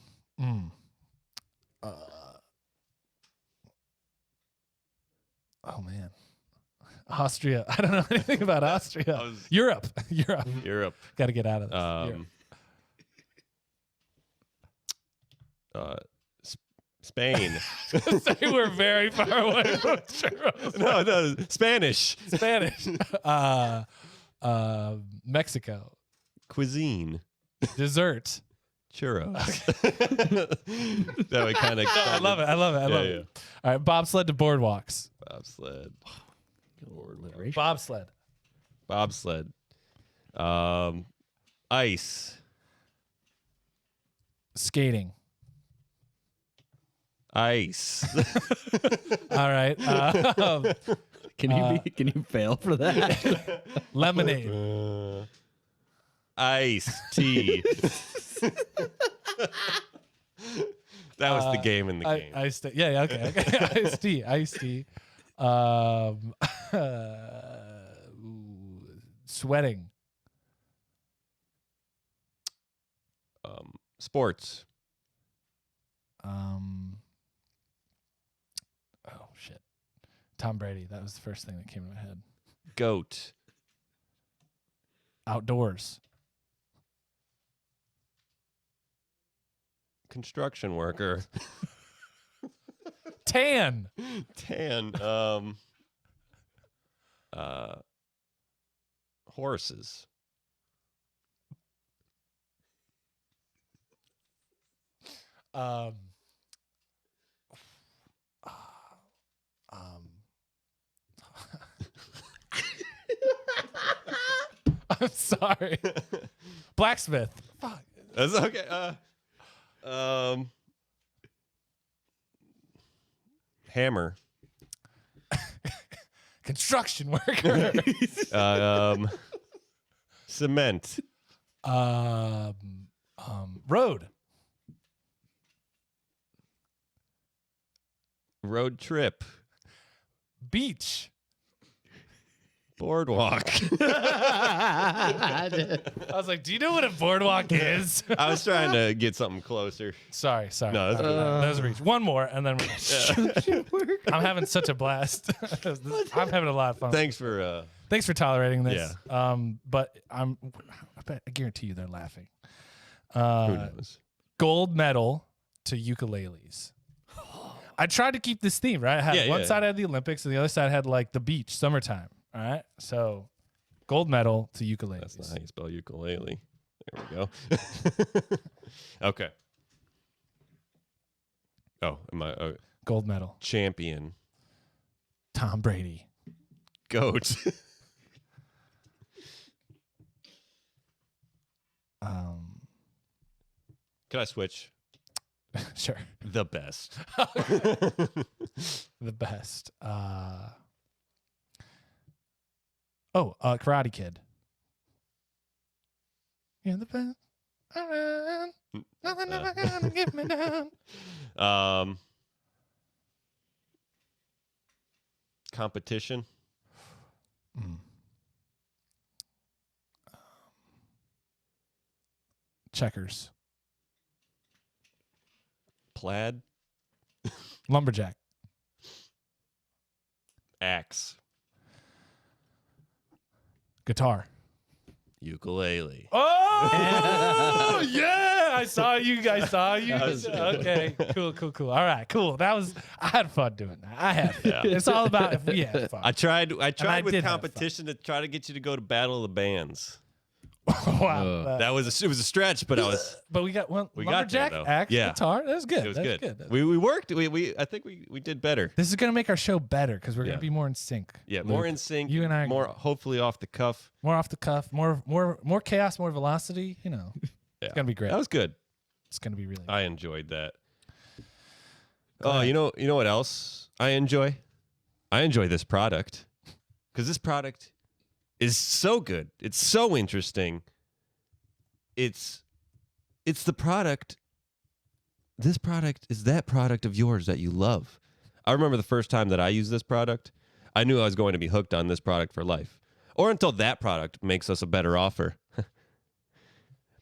Oh man. Austria. I don't know anything about Austria. Europe. Europe. Got to get out of this. Spain. Say we're very far away from churros. No, Spanish. Spanish. Mexico. Cuisine. Dessert. Churros. That would kind of. I love it. I love it. All right, bobsled to boardwalks. Bobsled. Bobsled. Ice. Skating. Ice. All right. Can you fail for that? Lemonade. Ice tea. That was the game in the game. Ice tea. Yeah, okay. Ice tea. Sweating. Sports. Oh shit. Tom Brady. That was the first thing that came to my head. Goat. Outdoors. Construction worker. Tan. Horses. I'm sorry. Blacksmith. Fuck. That's okay. Hammer. Construction worker. Cement. Road. Road trip. Beach. Boardwalk. I was like, do you know what a boardwalk is? I was trying to get something closer. Sorry. No, that's That was a reach. One more, and then I'm having such a blast. I'm having a lot of fun. Thanks for tolerating this. Yeah. But I guarantee you they're laughing. who knows? Gold medal to ukuleles. I tried to keep this theme, right? I had one side had the Olympics and the other side had like the beach, summertime. All right. So gold medal to ukuleles. That's not how you spell ukulele. There we go. Okay. Oh, am I Gold medal. champion? Tom Brady. Goat. Can I switch? Sure. The best. The best. Karate Kid. You're the best. Nothing ever gonna get me down. Competition. Checkers. Plaid. Lumberjack. Axe. Guitar. Ukulele. Oh yeah! I saw you. Okay, cool. All right, cool. I had fun doing that. I had fun. Yeah. It's all about if we had fun. I tried with did have competition to try to get you to go to Battle of the Bands. Wow. It was a stretch, but I was. But we got one. We got there, lumberjack, though. axe, Yeah. guitar. That was good. It was That's good. We worked. I think we did better. This is gonna make our show better because we're Yeah. gonna be more in sync. Yeah, Luke. more in sync. You and I are more good. hopefully off the cuff. More off the cuff. More chaos. More velocity. You know, Yeah. it's gonna be great. That was good. It's gonna be really. I enjoyed that. Oh, you know what else I enjoy? I enjoy this product because this product is so good. It's so interesting. It's the product. This product is that product of yours that you love. I remember the first time that I used this product, I knew I was going to be hooked on this product for life. Or until that product makes us a better offer.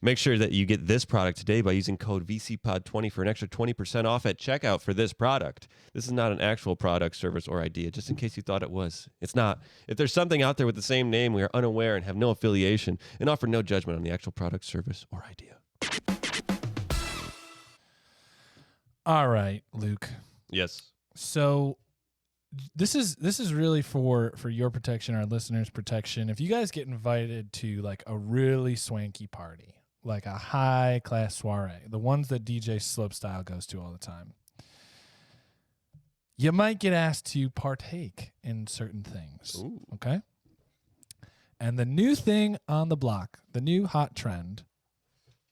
Make sure that you get this product today by using code VCPOD20 for an extra 20% off at checkout for this product. This is not an actual product, service, or idea, just in case you thought it was. It's not. If there's something out there with the same name, we are unaware and have no affiliation and offer no judgment on the actual product, service, or idea. All right, Luke. Yes. So this is really for your protection, our listeners' protection. If you guys get invited to like a really swanky party, like a high class soiree, the ones that DJ Slopestyle goes to all the time, you might get asked to partake in certain things. Ooh. Okay. And the new thing on the block, the new hot trend,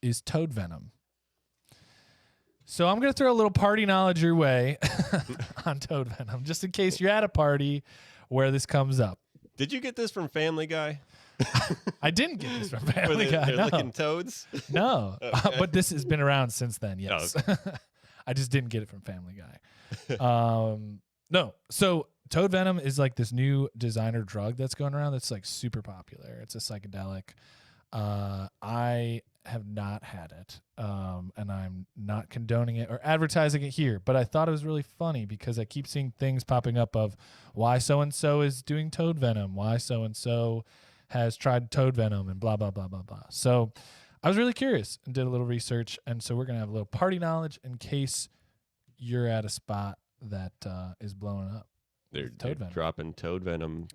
is Toad Venom. So I'm going to throw a little party knowledge your way on Toad Venom, just in case you're at a party where this comes up. Did you get this from Family Guy? I didn't get this from Were Family Guy. they're No. licking toads? No. Okay. But this has been around since then, yes. Oh, I just didn't get it from Family Guy. No. So Toad Venom is like this new designer drug that's going around that's like super popular. It's a psychedelic. I have not had it, and I'm not condoning it or advertising it here, but I thought it was really funny because I keep seeing things popping up of why so-and-so is doing Toad Venom, why so-and-so has tried Toad Venom, and blah, blah, blah, blah, blah. So I was really curious and did a little research, and so we're going to have a little party knowledge in case you're at a spot that is blowing up. They're Toad Venom. dropping Toad Venom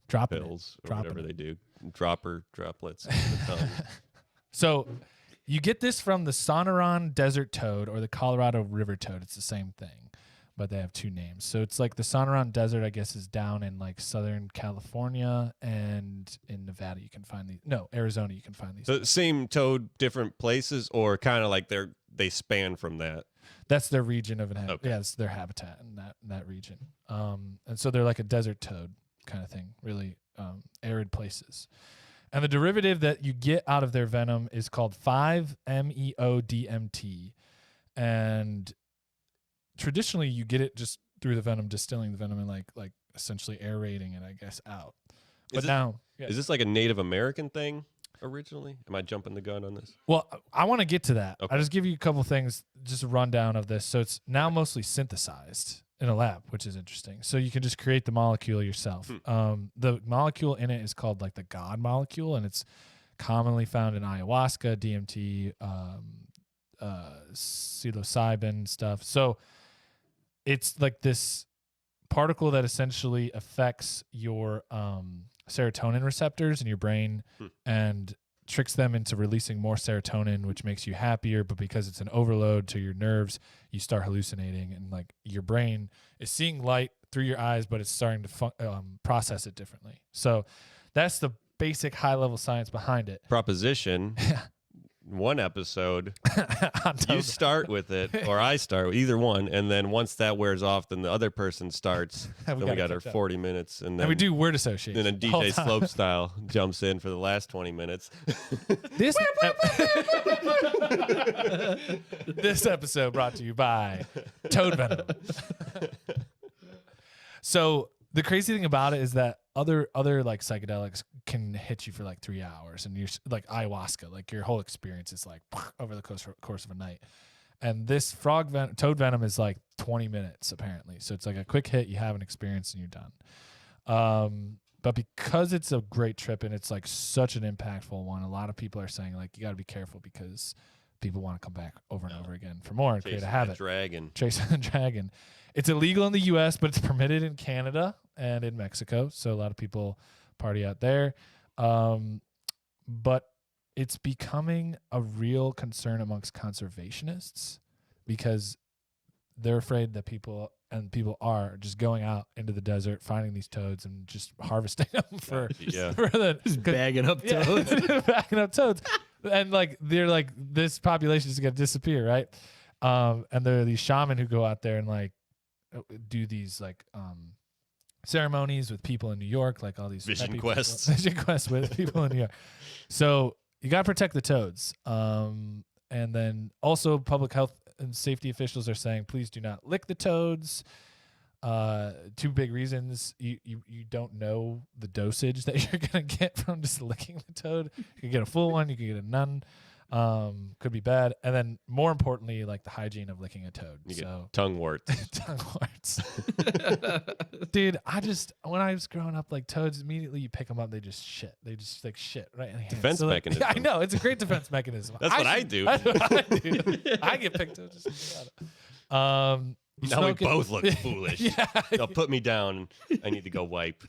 Dropping pills or Dropping whatever it. they do. Droplets. into the tongue. So you get this from the Sonoran Desert Toad or the Colorado River Toad. It's the same thing, but they have two names. So it's like the Sonoran Desert, I guess, is down in like Southern California, and in Nevada you can find these. No, Arizona you can find these. The same toad, different places, or kind of like they span from that. That's their region of inhabitation. Okay. Yeah, it's their habitat in that region. And so they're like a desert toad kind of thing, really arid places. And the derivative that you get out of their venom is called 5-MeO-DMT. And traditionally you get it just through the venom, distilling the venom and like essentially aerating it, I guess, out. But now... Yeah. Is this like a Native American thing originally? Am I jumping the gun on this? Well, I want to get to that. Okay. I'll just give you a couple things, just a rundown of this. So it's now mostly synthesized in a lab, which is interesting. So you can just create the molecule yourself. The molecule in it is called like the God molecule, and it's commonly found in ayahuasca, DMT, psilocybin stuff. So it's like this particle that essentially affects your serotonin receptors in your brain and tricks them into releasing more serotonin, which makes you happier. But because it's an overload to your nerves, you start hallucinating, and like your brain is seeing light through your eyes, but it's starting to process it differently. So that's the basic high level science behind it. Proposition. One episode, you start with it, or I start with either one, and then once that wears off, then the other person starts. Then we got our 40 minutes, and then we do word association. And then DJ Slopestyle jumps in for the last 20 minutes. This this episode brought to you by Toad Venom. So the crazy thing about it is that other like psychedelics can hit you for like 3 hours, and you're like ayahuasca, like your whole experience is like over the course of a night. And this Toad Venom is like 20 minutes apparently. So it's like a quick hit, you have an experience, and you're done. But because it's a great trip and it's like such an impactful one, a lot of people are saying like you got to be careful because people want to come back over and over again for more and create a habit. Chasing the dragon. It's illegal in the U.S., but it's permitted in Canada and in Mexico. So a lot of people party out there. But it's becoming a real concern amongst conservationists because they're afraid that people are just going out into the desert, finding these toads and just harvesting them for just bagging up toads. Bagging up toads. And like they're like, this population is going to disappear, right? And there are these shaman who go out there and like do these like ceremonies with people in New York, like all these vision quests with people in New York. So you got to protect the toads. And then also public health and safety officials are saying, please do not lick the toads. Two big reasons. You don't know the dosage that you're going to get from just licking the toad. You can get a full one. You can get a none. Could be bad. And then more importantly, like the hygiene of licking a toad. You so get tongue warts. tongue warts. Dude, when I was growing up, like toads, immediately you pick them up, they just shit. They just like shit right in the hand. Defense so, like, mechanism. Yeah, I know. It's a great defense mechanism. That's what I do. That's what I do. I get picked up just thinking about it. Now we both look foolish. Yeah. They'll put me down. I need to go wipe.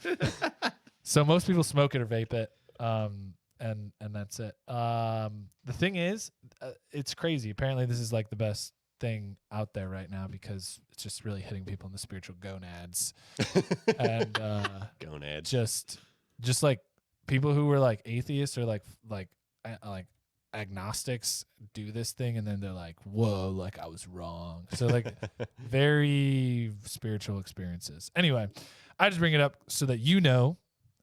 So most people smoke it or vape it, and that's it. The thing is, it's crazy. Apparently, this is like the best thing out there right now because it's just really hitting people in the spiritual gonads, and Gonads. just like people who were like atheists or like agnostics do this thing, and then they're like, "Whoa, like I was wrong." So like very spiritual experiences. Anyway, I just bring it up so that you know.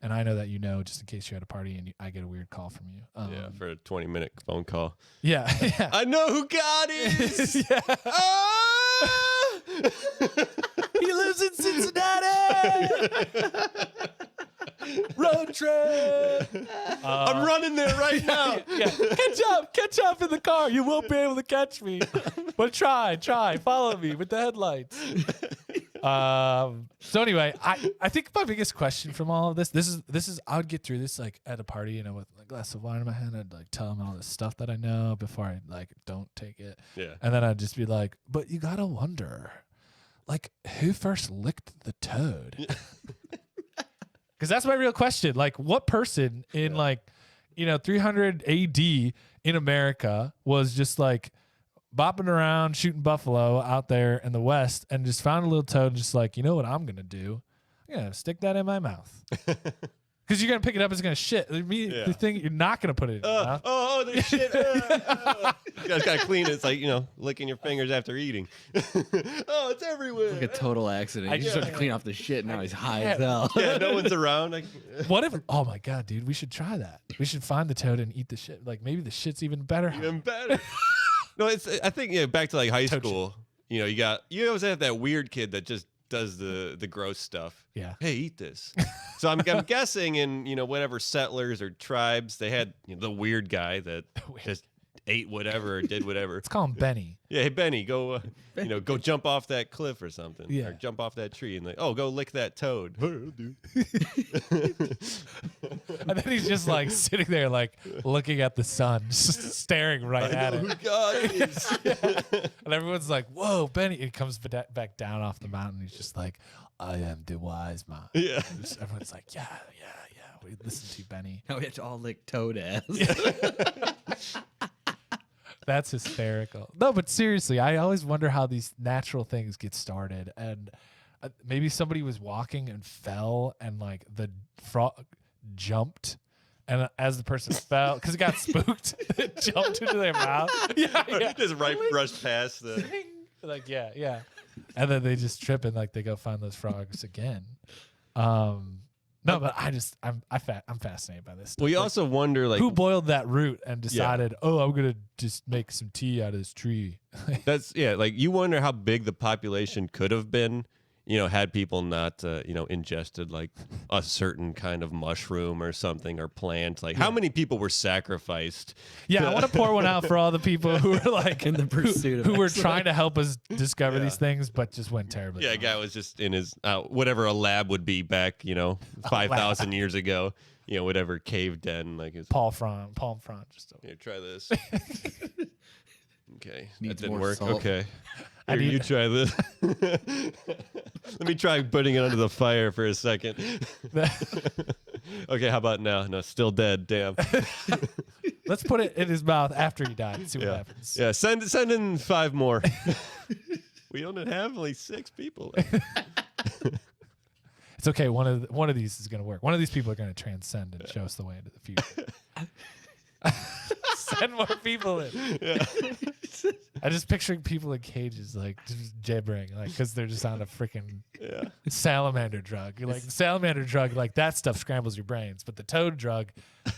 And I know that you know, just in case you're at a party and I get a weird call from you. Yeah, for a 20-minute phone call. Yeah, yeah. I know who God is. Yeah. Ah! He lives in Cincinnati. Road trip. I'm running there right now. Yeah. Catch up in the car. You won't be able to catch me. But try. Follow me with the headlights. So anyway, I think my biggest question from all of this is I would get through this like at a party, you know, with a glass of wine in my hand. I'd like tell them all this stuff that I know before I like don't take it. Yeah. And then I'd just be like, but you gotta wonder, like, who first licked the toad? Because that's my real question. Like, what person in 300 AD in America was just like bopping around shooting buffalo out there in the West and just found a little toad and just like, you know what I'm going to do? I'm going to stick that in my mouth. Because you're going to pick it up, it's going to shit. The thing, you're not going to put it in your mouth. Oh, the shit. You guys got to clean it. It's like, licking your fingers after eating. Oh, it's everywhere. Like a total accident. He just started to clean off the shit. Now he's high as hell. Yeah, no one's around. What if, oh my God, dude, we should try that. We should find the toad and eat the shit. Like maybe the shit's even better. Even better. No, I think back to like high school. You always have that weird kid that just does the gross stuff. Yeah. Hey, eat this. So I'm guessing in whatever settlers or tribes they had the weird guy that just ate whatever or did whatever. Let's call him Benny. Yeah, hey Benny, go go jump off that cliff or something. Yeah. Or jump off that tree and go lick that toad. And then he's just like sitting there like looking at the sun, just staring right at Who it. God is. And everyone's like, whoa, Benny. And he comes back down off the mountain. He's just like, I am the wise man. Yeah. Everyone's like, yeah. We listen to Benny. Now we have to all lick toad ass. That's hysterical. No, but seriously, I always wonder how these natural things get started. And maybe somebody was walking and fell and like the frog jumped. And as the person fell, because it got spooked, it jumped into their mouth. Yeah. Just brushed past the. Like, yeah. And then they just trip and like they go find those frogs again. No, but I'm fascinated by this stuff. Well, you also wonder who boiled that root and decided, I'm gonna just make some tea out of this tree. That's like you wonder how big the population could have been, had people not ingested like a certain kind of mushroom or something or plant. Like how many people were sacrificed? Yeah, I want to pour one out for all the people who were like in the pursuit of who were trying to help us discover these things, but just went terribly. Yeah, a wrong. guy was just in his whatever a lab would be back, 5,000 years ago. Whatever cave den like his Palm front, just over. Here, try this. Okay, Needs that didn't more work. salt. Okay, here, you try this. Let me try putting it under the fire for a second. Okay, how about now? No, still dead. Damn. Let's put it in his mouth after he died and see what happens. Yeah, send in 5 more. We only have like 6 people left. It's okay. One of these is going to work. One of these people are going to transcend and show us the way into the future. Send more people in. Yeah. I'm just picturing people in cages, like just gibbering, like because they're just on a freaking salamander drug. You're like salamander drug, like that stuff scrambles your brains, but the toad drug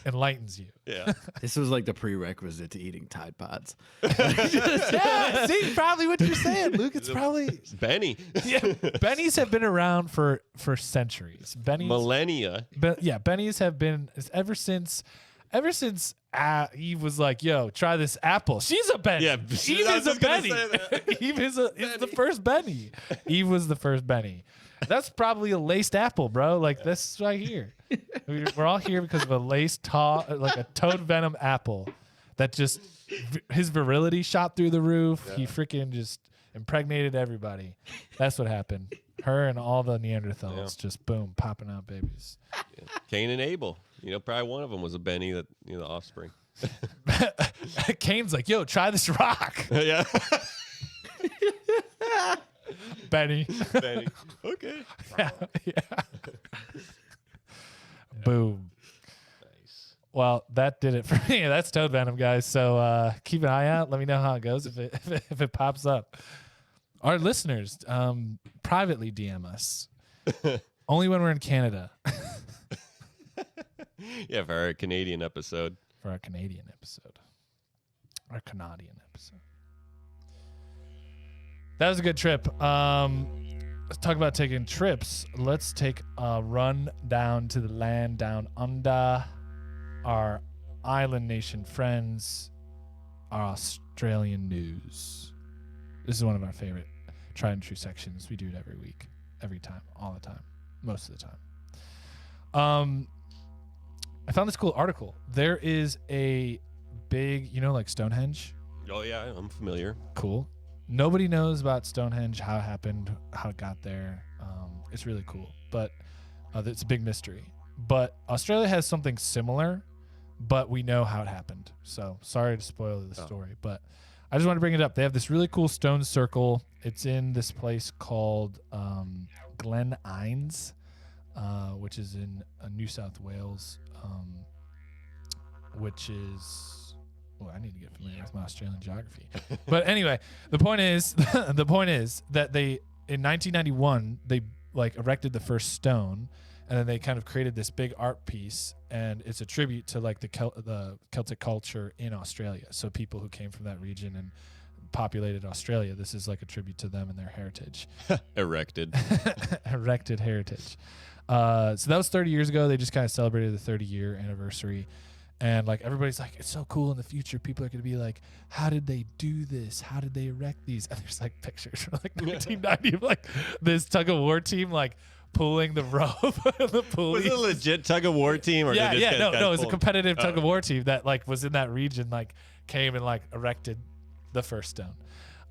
enlightens you. Yeah. This was like the prerequisite to eating Tide Pods. Yeah, see, probably what you're saying, Luke. It's probably Benny. Yeah, bennies have been around for centuries. Bennies, Millennia. bennies have been ever since Eve was like, "Yo, try this apple." She's a Benny. Yeah, Eve I is was a gonna Benny. say that. Eve is the first Benny. Eve was the first Benny. That's probably a laced apple, bro. Like this right here. We're all here because of a laced, like a Toad Venom apple that just his virility shot through the roof. Yeah. He freaking just impregnated everybody. That's what happened. Her and all the Neanderthals just boom, popping out babies. Yeah. Cain and Abel. Probably one of them was a Benny that the offspring. Cain's like, "Yo, try this rock." Yeah. Benny. Benny. Okay. Yeah. Boom. Nice. Well, that did it for me. That's Toad Venom, guys. So keep an eye out. Let me know how it goes if it pops up. Our listeners, privately DM us. Only when we're in Canada. Yeah, for our Canadian episode. Our Canadian episode. That was a good trip. Let's talk about taking trips. Let's take a run down to the land down under. Our island nation friends. Our Australian news. This is one of our favorite tried and true sections. We do it every week, every time, all the time, most of the time. I found this cool article. There is a big, like Stonehenge? Oh, yeah, I'm familiar. Cool. Nobody knows about Stonehenge, how it happened, how it got there. It's really cool, but it's a big mystery. But Australia has something similar, but we know how it happened. So sorry to spoil the story, but I just want to bring it up. They have this really cool stone circle. It's in this place called Glen Innes, which is in New South Wales, which is... Well, I need to get familiar with my Australian geography. But anyway, the point is that they, in 1991, they erected the first stone, and then they kind of created this big art piece, and it's a tribute to the Celtic culture in Australia. So people who came from that region and populated Australia, this is like a tribute to them and their heritage. Erected heritage. So that was 30 years ago. They just kind of celebrated the 30-year anniversary. And everybody's like, it's so cool in the future. People are going to be like, how did they do this? How did they erect these? And there's pictures from 1990 of this tug of war team pulling the rope. The police. Was it a legit tug of war team? Or No, it was a competitive tug of war okay. team that was in that region, came and erected the first stone.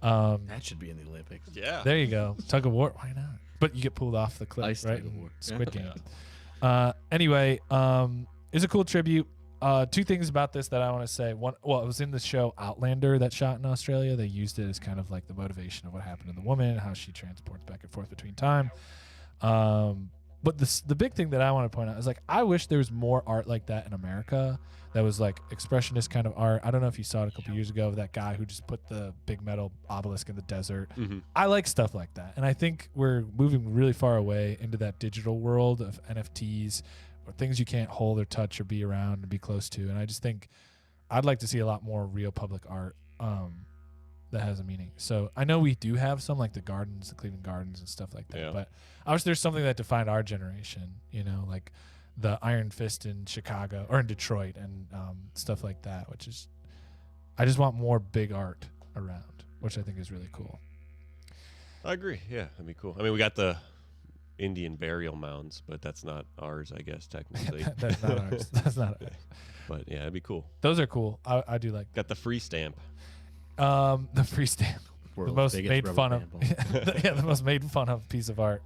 That should be in the Olympics. Yeah. There you go. Tug of war. Why not? But you get pulled off the cliff, Ice right? tug of war. Squid Game. Anyway, it's a cool tribute. Two things about this that I want to say. One, it was in the show Outlander that shot in Australia. They used it as kind of the motivation of what happened to the woman, how she transports back and forth between time. But the big thing that I want to point out is I wish there was more art like that in America that was expressionist kind of art. I don't know if you saw it a couple years ago, that guy who just put the big metal obelisk in the desert. Mm-hmm. I like stuff like that. And I think we're moving really far away into that digital world of NFTs, or things you can't hold or touch or be around and be close to. And I just think I'd like to see a lot more real public art that has a meaning. So I know we do have some, the gardens, the Cleveland Gardens and stuff like that. Yeah. But I wish there's something that defined our generation, the Iron Fist in Chicago or in Detroit and stuff like that, which is, I just want more big art around, which I think is really cool. I agree. Yeah, that'd be cool. I mean, we got the Indian burial mounds, but that's not ours, I guess, technically. That's not ours. That's not ours. But yeah, it'd be cool. Those are cool. I do like. Got the free stamp. The free stamp. World's the most biggest made rubber fun of. band The most made fun of piece of art.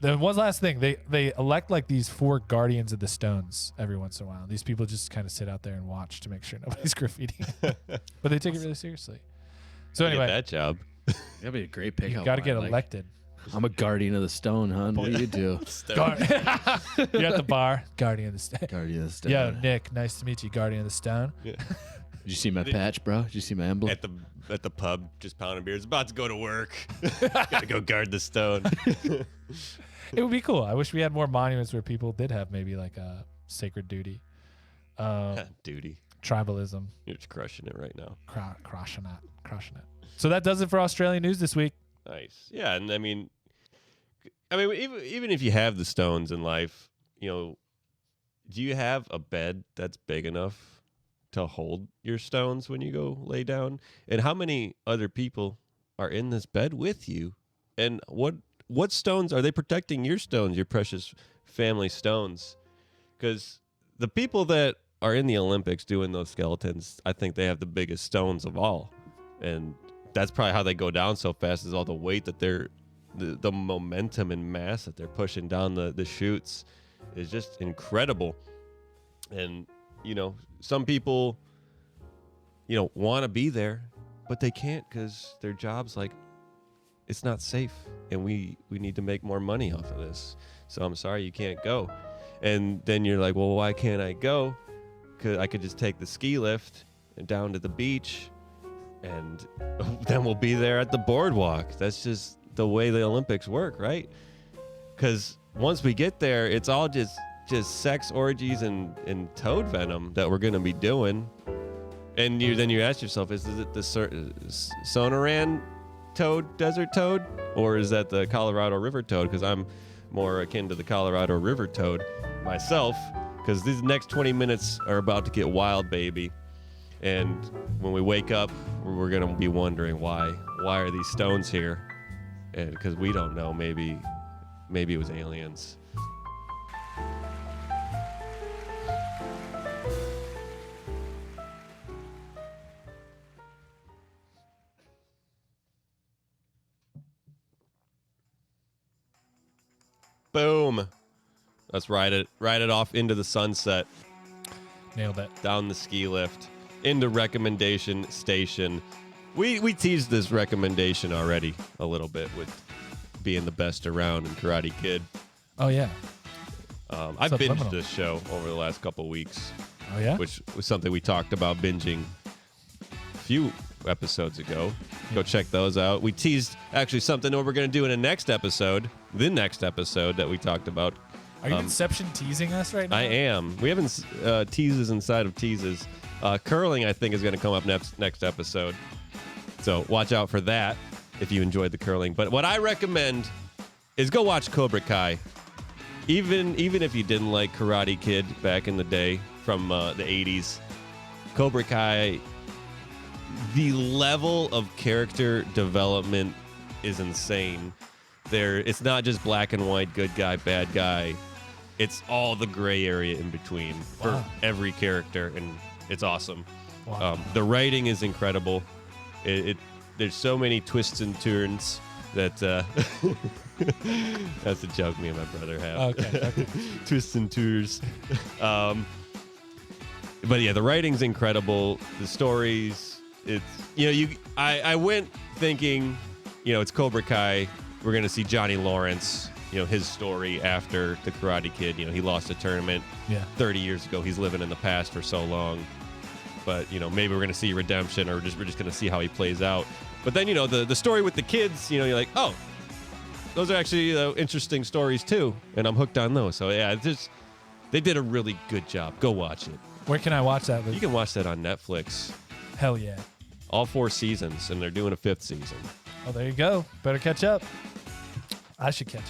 Then one last thing, they elect these 4 guardians of the stones every once in a while. These people just kind of sit out there and watch to make sure nobody's graffitiing. But they take it really seriously. So anyway, that job. That'd be a great pickup. You got to get elected. I'm a guardian of the stone, hon. What do you do? You're at the bar, guardian of the stone. Guardian of the stone. Yo, Nick, nice to meet you, guardian of the stone. Yeah. Did you see my patch, bro? Did you see my emblem? At the pub, just pounding beers. About to go to work. Gotta go guard the stone. It would be cool. I wish we had more monuments where people did have maybe a sacred duty. Duty. Tribalism. You're just crushing it right now. Crushing it. So that does it for Australian news this week. Nice. Yeah, and I mean, even if you have the stones in life, do you have a bed that's big enough to hold your stones when you go lay down? And how many other people are in this bed with you? And what stones are they protecting? Your stones, your precious family stones? Because the people that are in the Olympics doing those skeletons, I think they have the biggest stones of all. And that's probably how they go down so fast, is all the weight that they're, the momentum and mass that they're pushing down the chutes is just incredible. And, you know, some people, you know, want to be there, but they can't because their job's like, it's not safe. And we need to make more money off of this. So I'm sorry, you can't go. And then you're like, well, why can't I go? Because I could just take the ski lift and down to the beach, and then we'll be there at the boardwalk. That's just the way the Olympics work, right? Because once we get there, it's all just sex, orgies, and toad venom that we're going to be doing. And then you ask yourself, is it the Sonoran toad, desert toad, or is that the Colorado River toad? Because I'm more akin to the Colorado River toad myself, because these next 20 minutes are about to get wild, baby. And when we wake up, we're going to be wondering why are these stones here? And because we don't know, maybe it was aliens. Boom. Let's ride it off into the sunset. Nailed it. Down the ski lift, into recommendation station. We teased this recommendation already a little bit with being the best around and Karate Kid. Oh, yeah. I've binged this show over the last couple weeks. Oh, yeah? Which was something we talked about binging a few episodes ago. Go check those out. We teased actually something that we're going to do in the next episode that we talked about. Are you Inception teasing us right now? I am. We haven't teases inside of teases. Curling, I think, is going to come up next episode. So watch out for that if you enjoyed the curling. But what I recommend is go watch Cobra Kai. Even if you didn't like Karate Kid back in the day from the 80s, Cobra Kai, the level of character development is insane. It's not just black and white, good guy, bad guy. It's all the gray area in between for every character, and it's awesome. Wow. The writing is incredible. There's so many twists and turns that that's a joke me and my brother have. Okay. Twists and tours. But yeah, the writing's incredible. The stories, I went thinking, it's Cobra Kai. We're gonna see Johnny Lawrence, his story after the Karate Kid. He lost a tournament 30 years ago. He's living in the past for so long. But maybe we're gonna see redemption, or we're just gonna see how he plays out. But then the story with the kids, you're like, oh, those are actually interesting stories too, and I'm hooked on those. So yeah, they did a really good job. Go watch it. Where can I watch that, Luke? You can watch that on Netflix. Hell yeah. All 4 seasons, and they're doing a 5th season. Oh, there you go. Better catch up. I should catch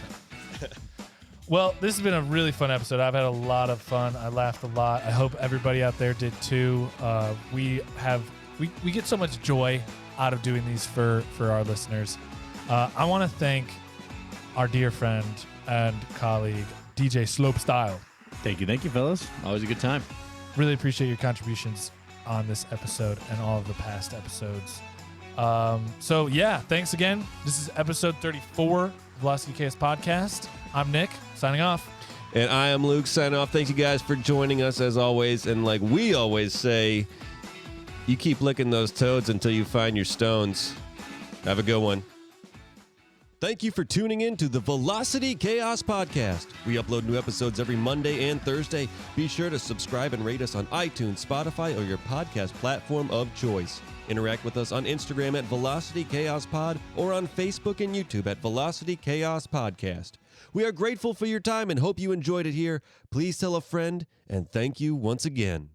up. Well, this has been a really fun episode. I've had a lot of fun. I laughed a lot. I hope everybody out there did too. We get so much joy out of doing these for our listeners. I want to thank our dear friend and colleague, DJ Slopestyle. Thank you, fellas. Always a good time. Really appreciate your contributions on this episode and all of the past episodes. So yeah, thanks again. This is episode 34, Velocity Chaos Podcast. I'm Nick, signing off. And I am Luke, signing off. Thank you guys for joining us as always. And like we always say, you keep licking those toads until you find your stones. Have a good one. Thank you for tuning in to the Velocity Chaos Podcast. We upload new episodes every Monday and Thursday. Be sure to subscribe and rate us on iTunes, Spotify, or your podcast platform of choice. Interact with us on Instagram at Velocity Chaos Pod or on Facebook and YouTube at Velocity Chaos Podcast. We are grateful for your time and hope you enjoyed it here. Please tell a friend, and thank you once again.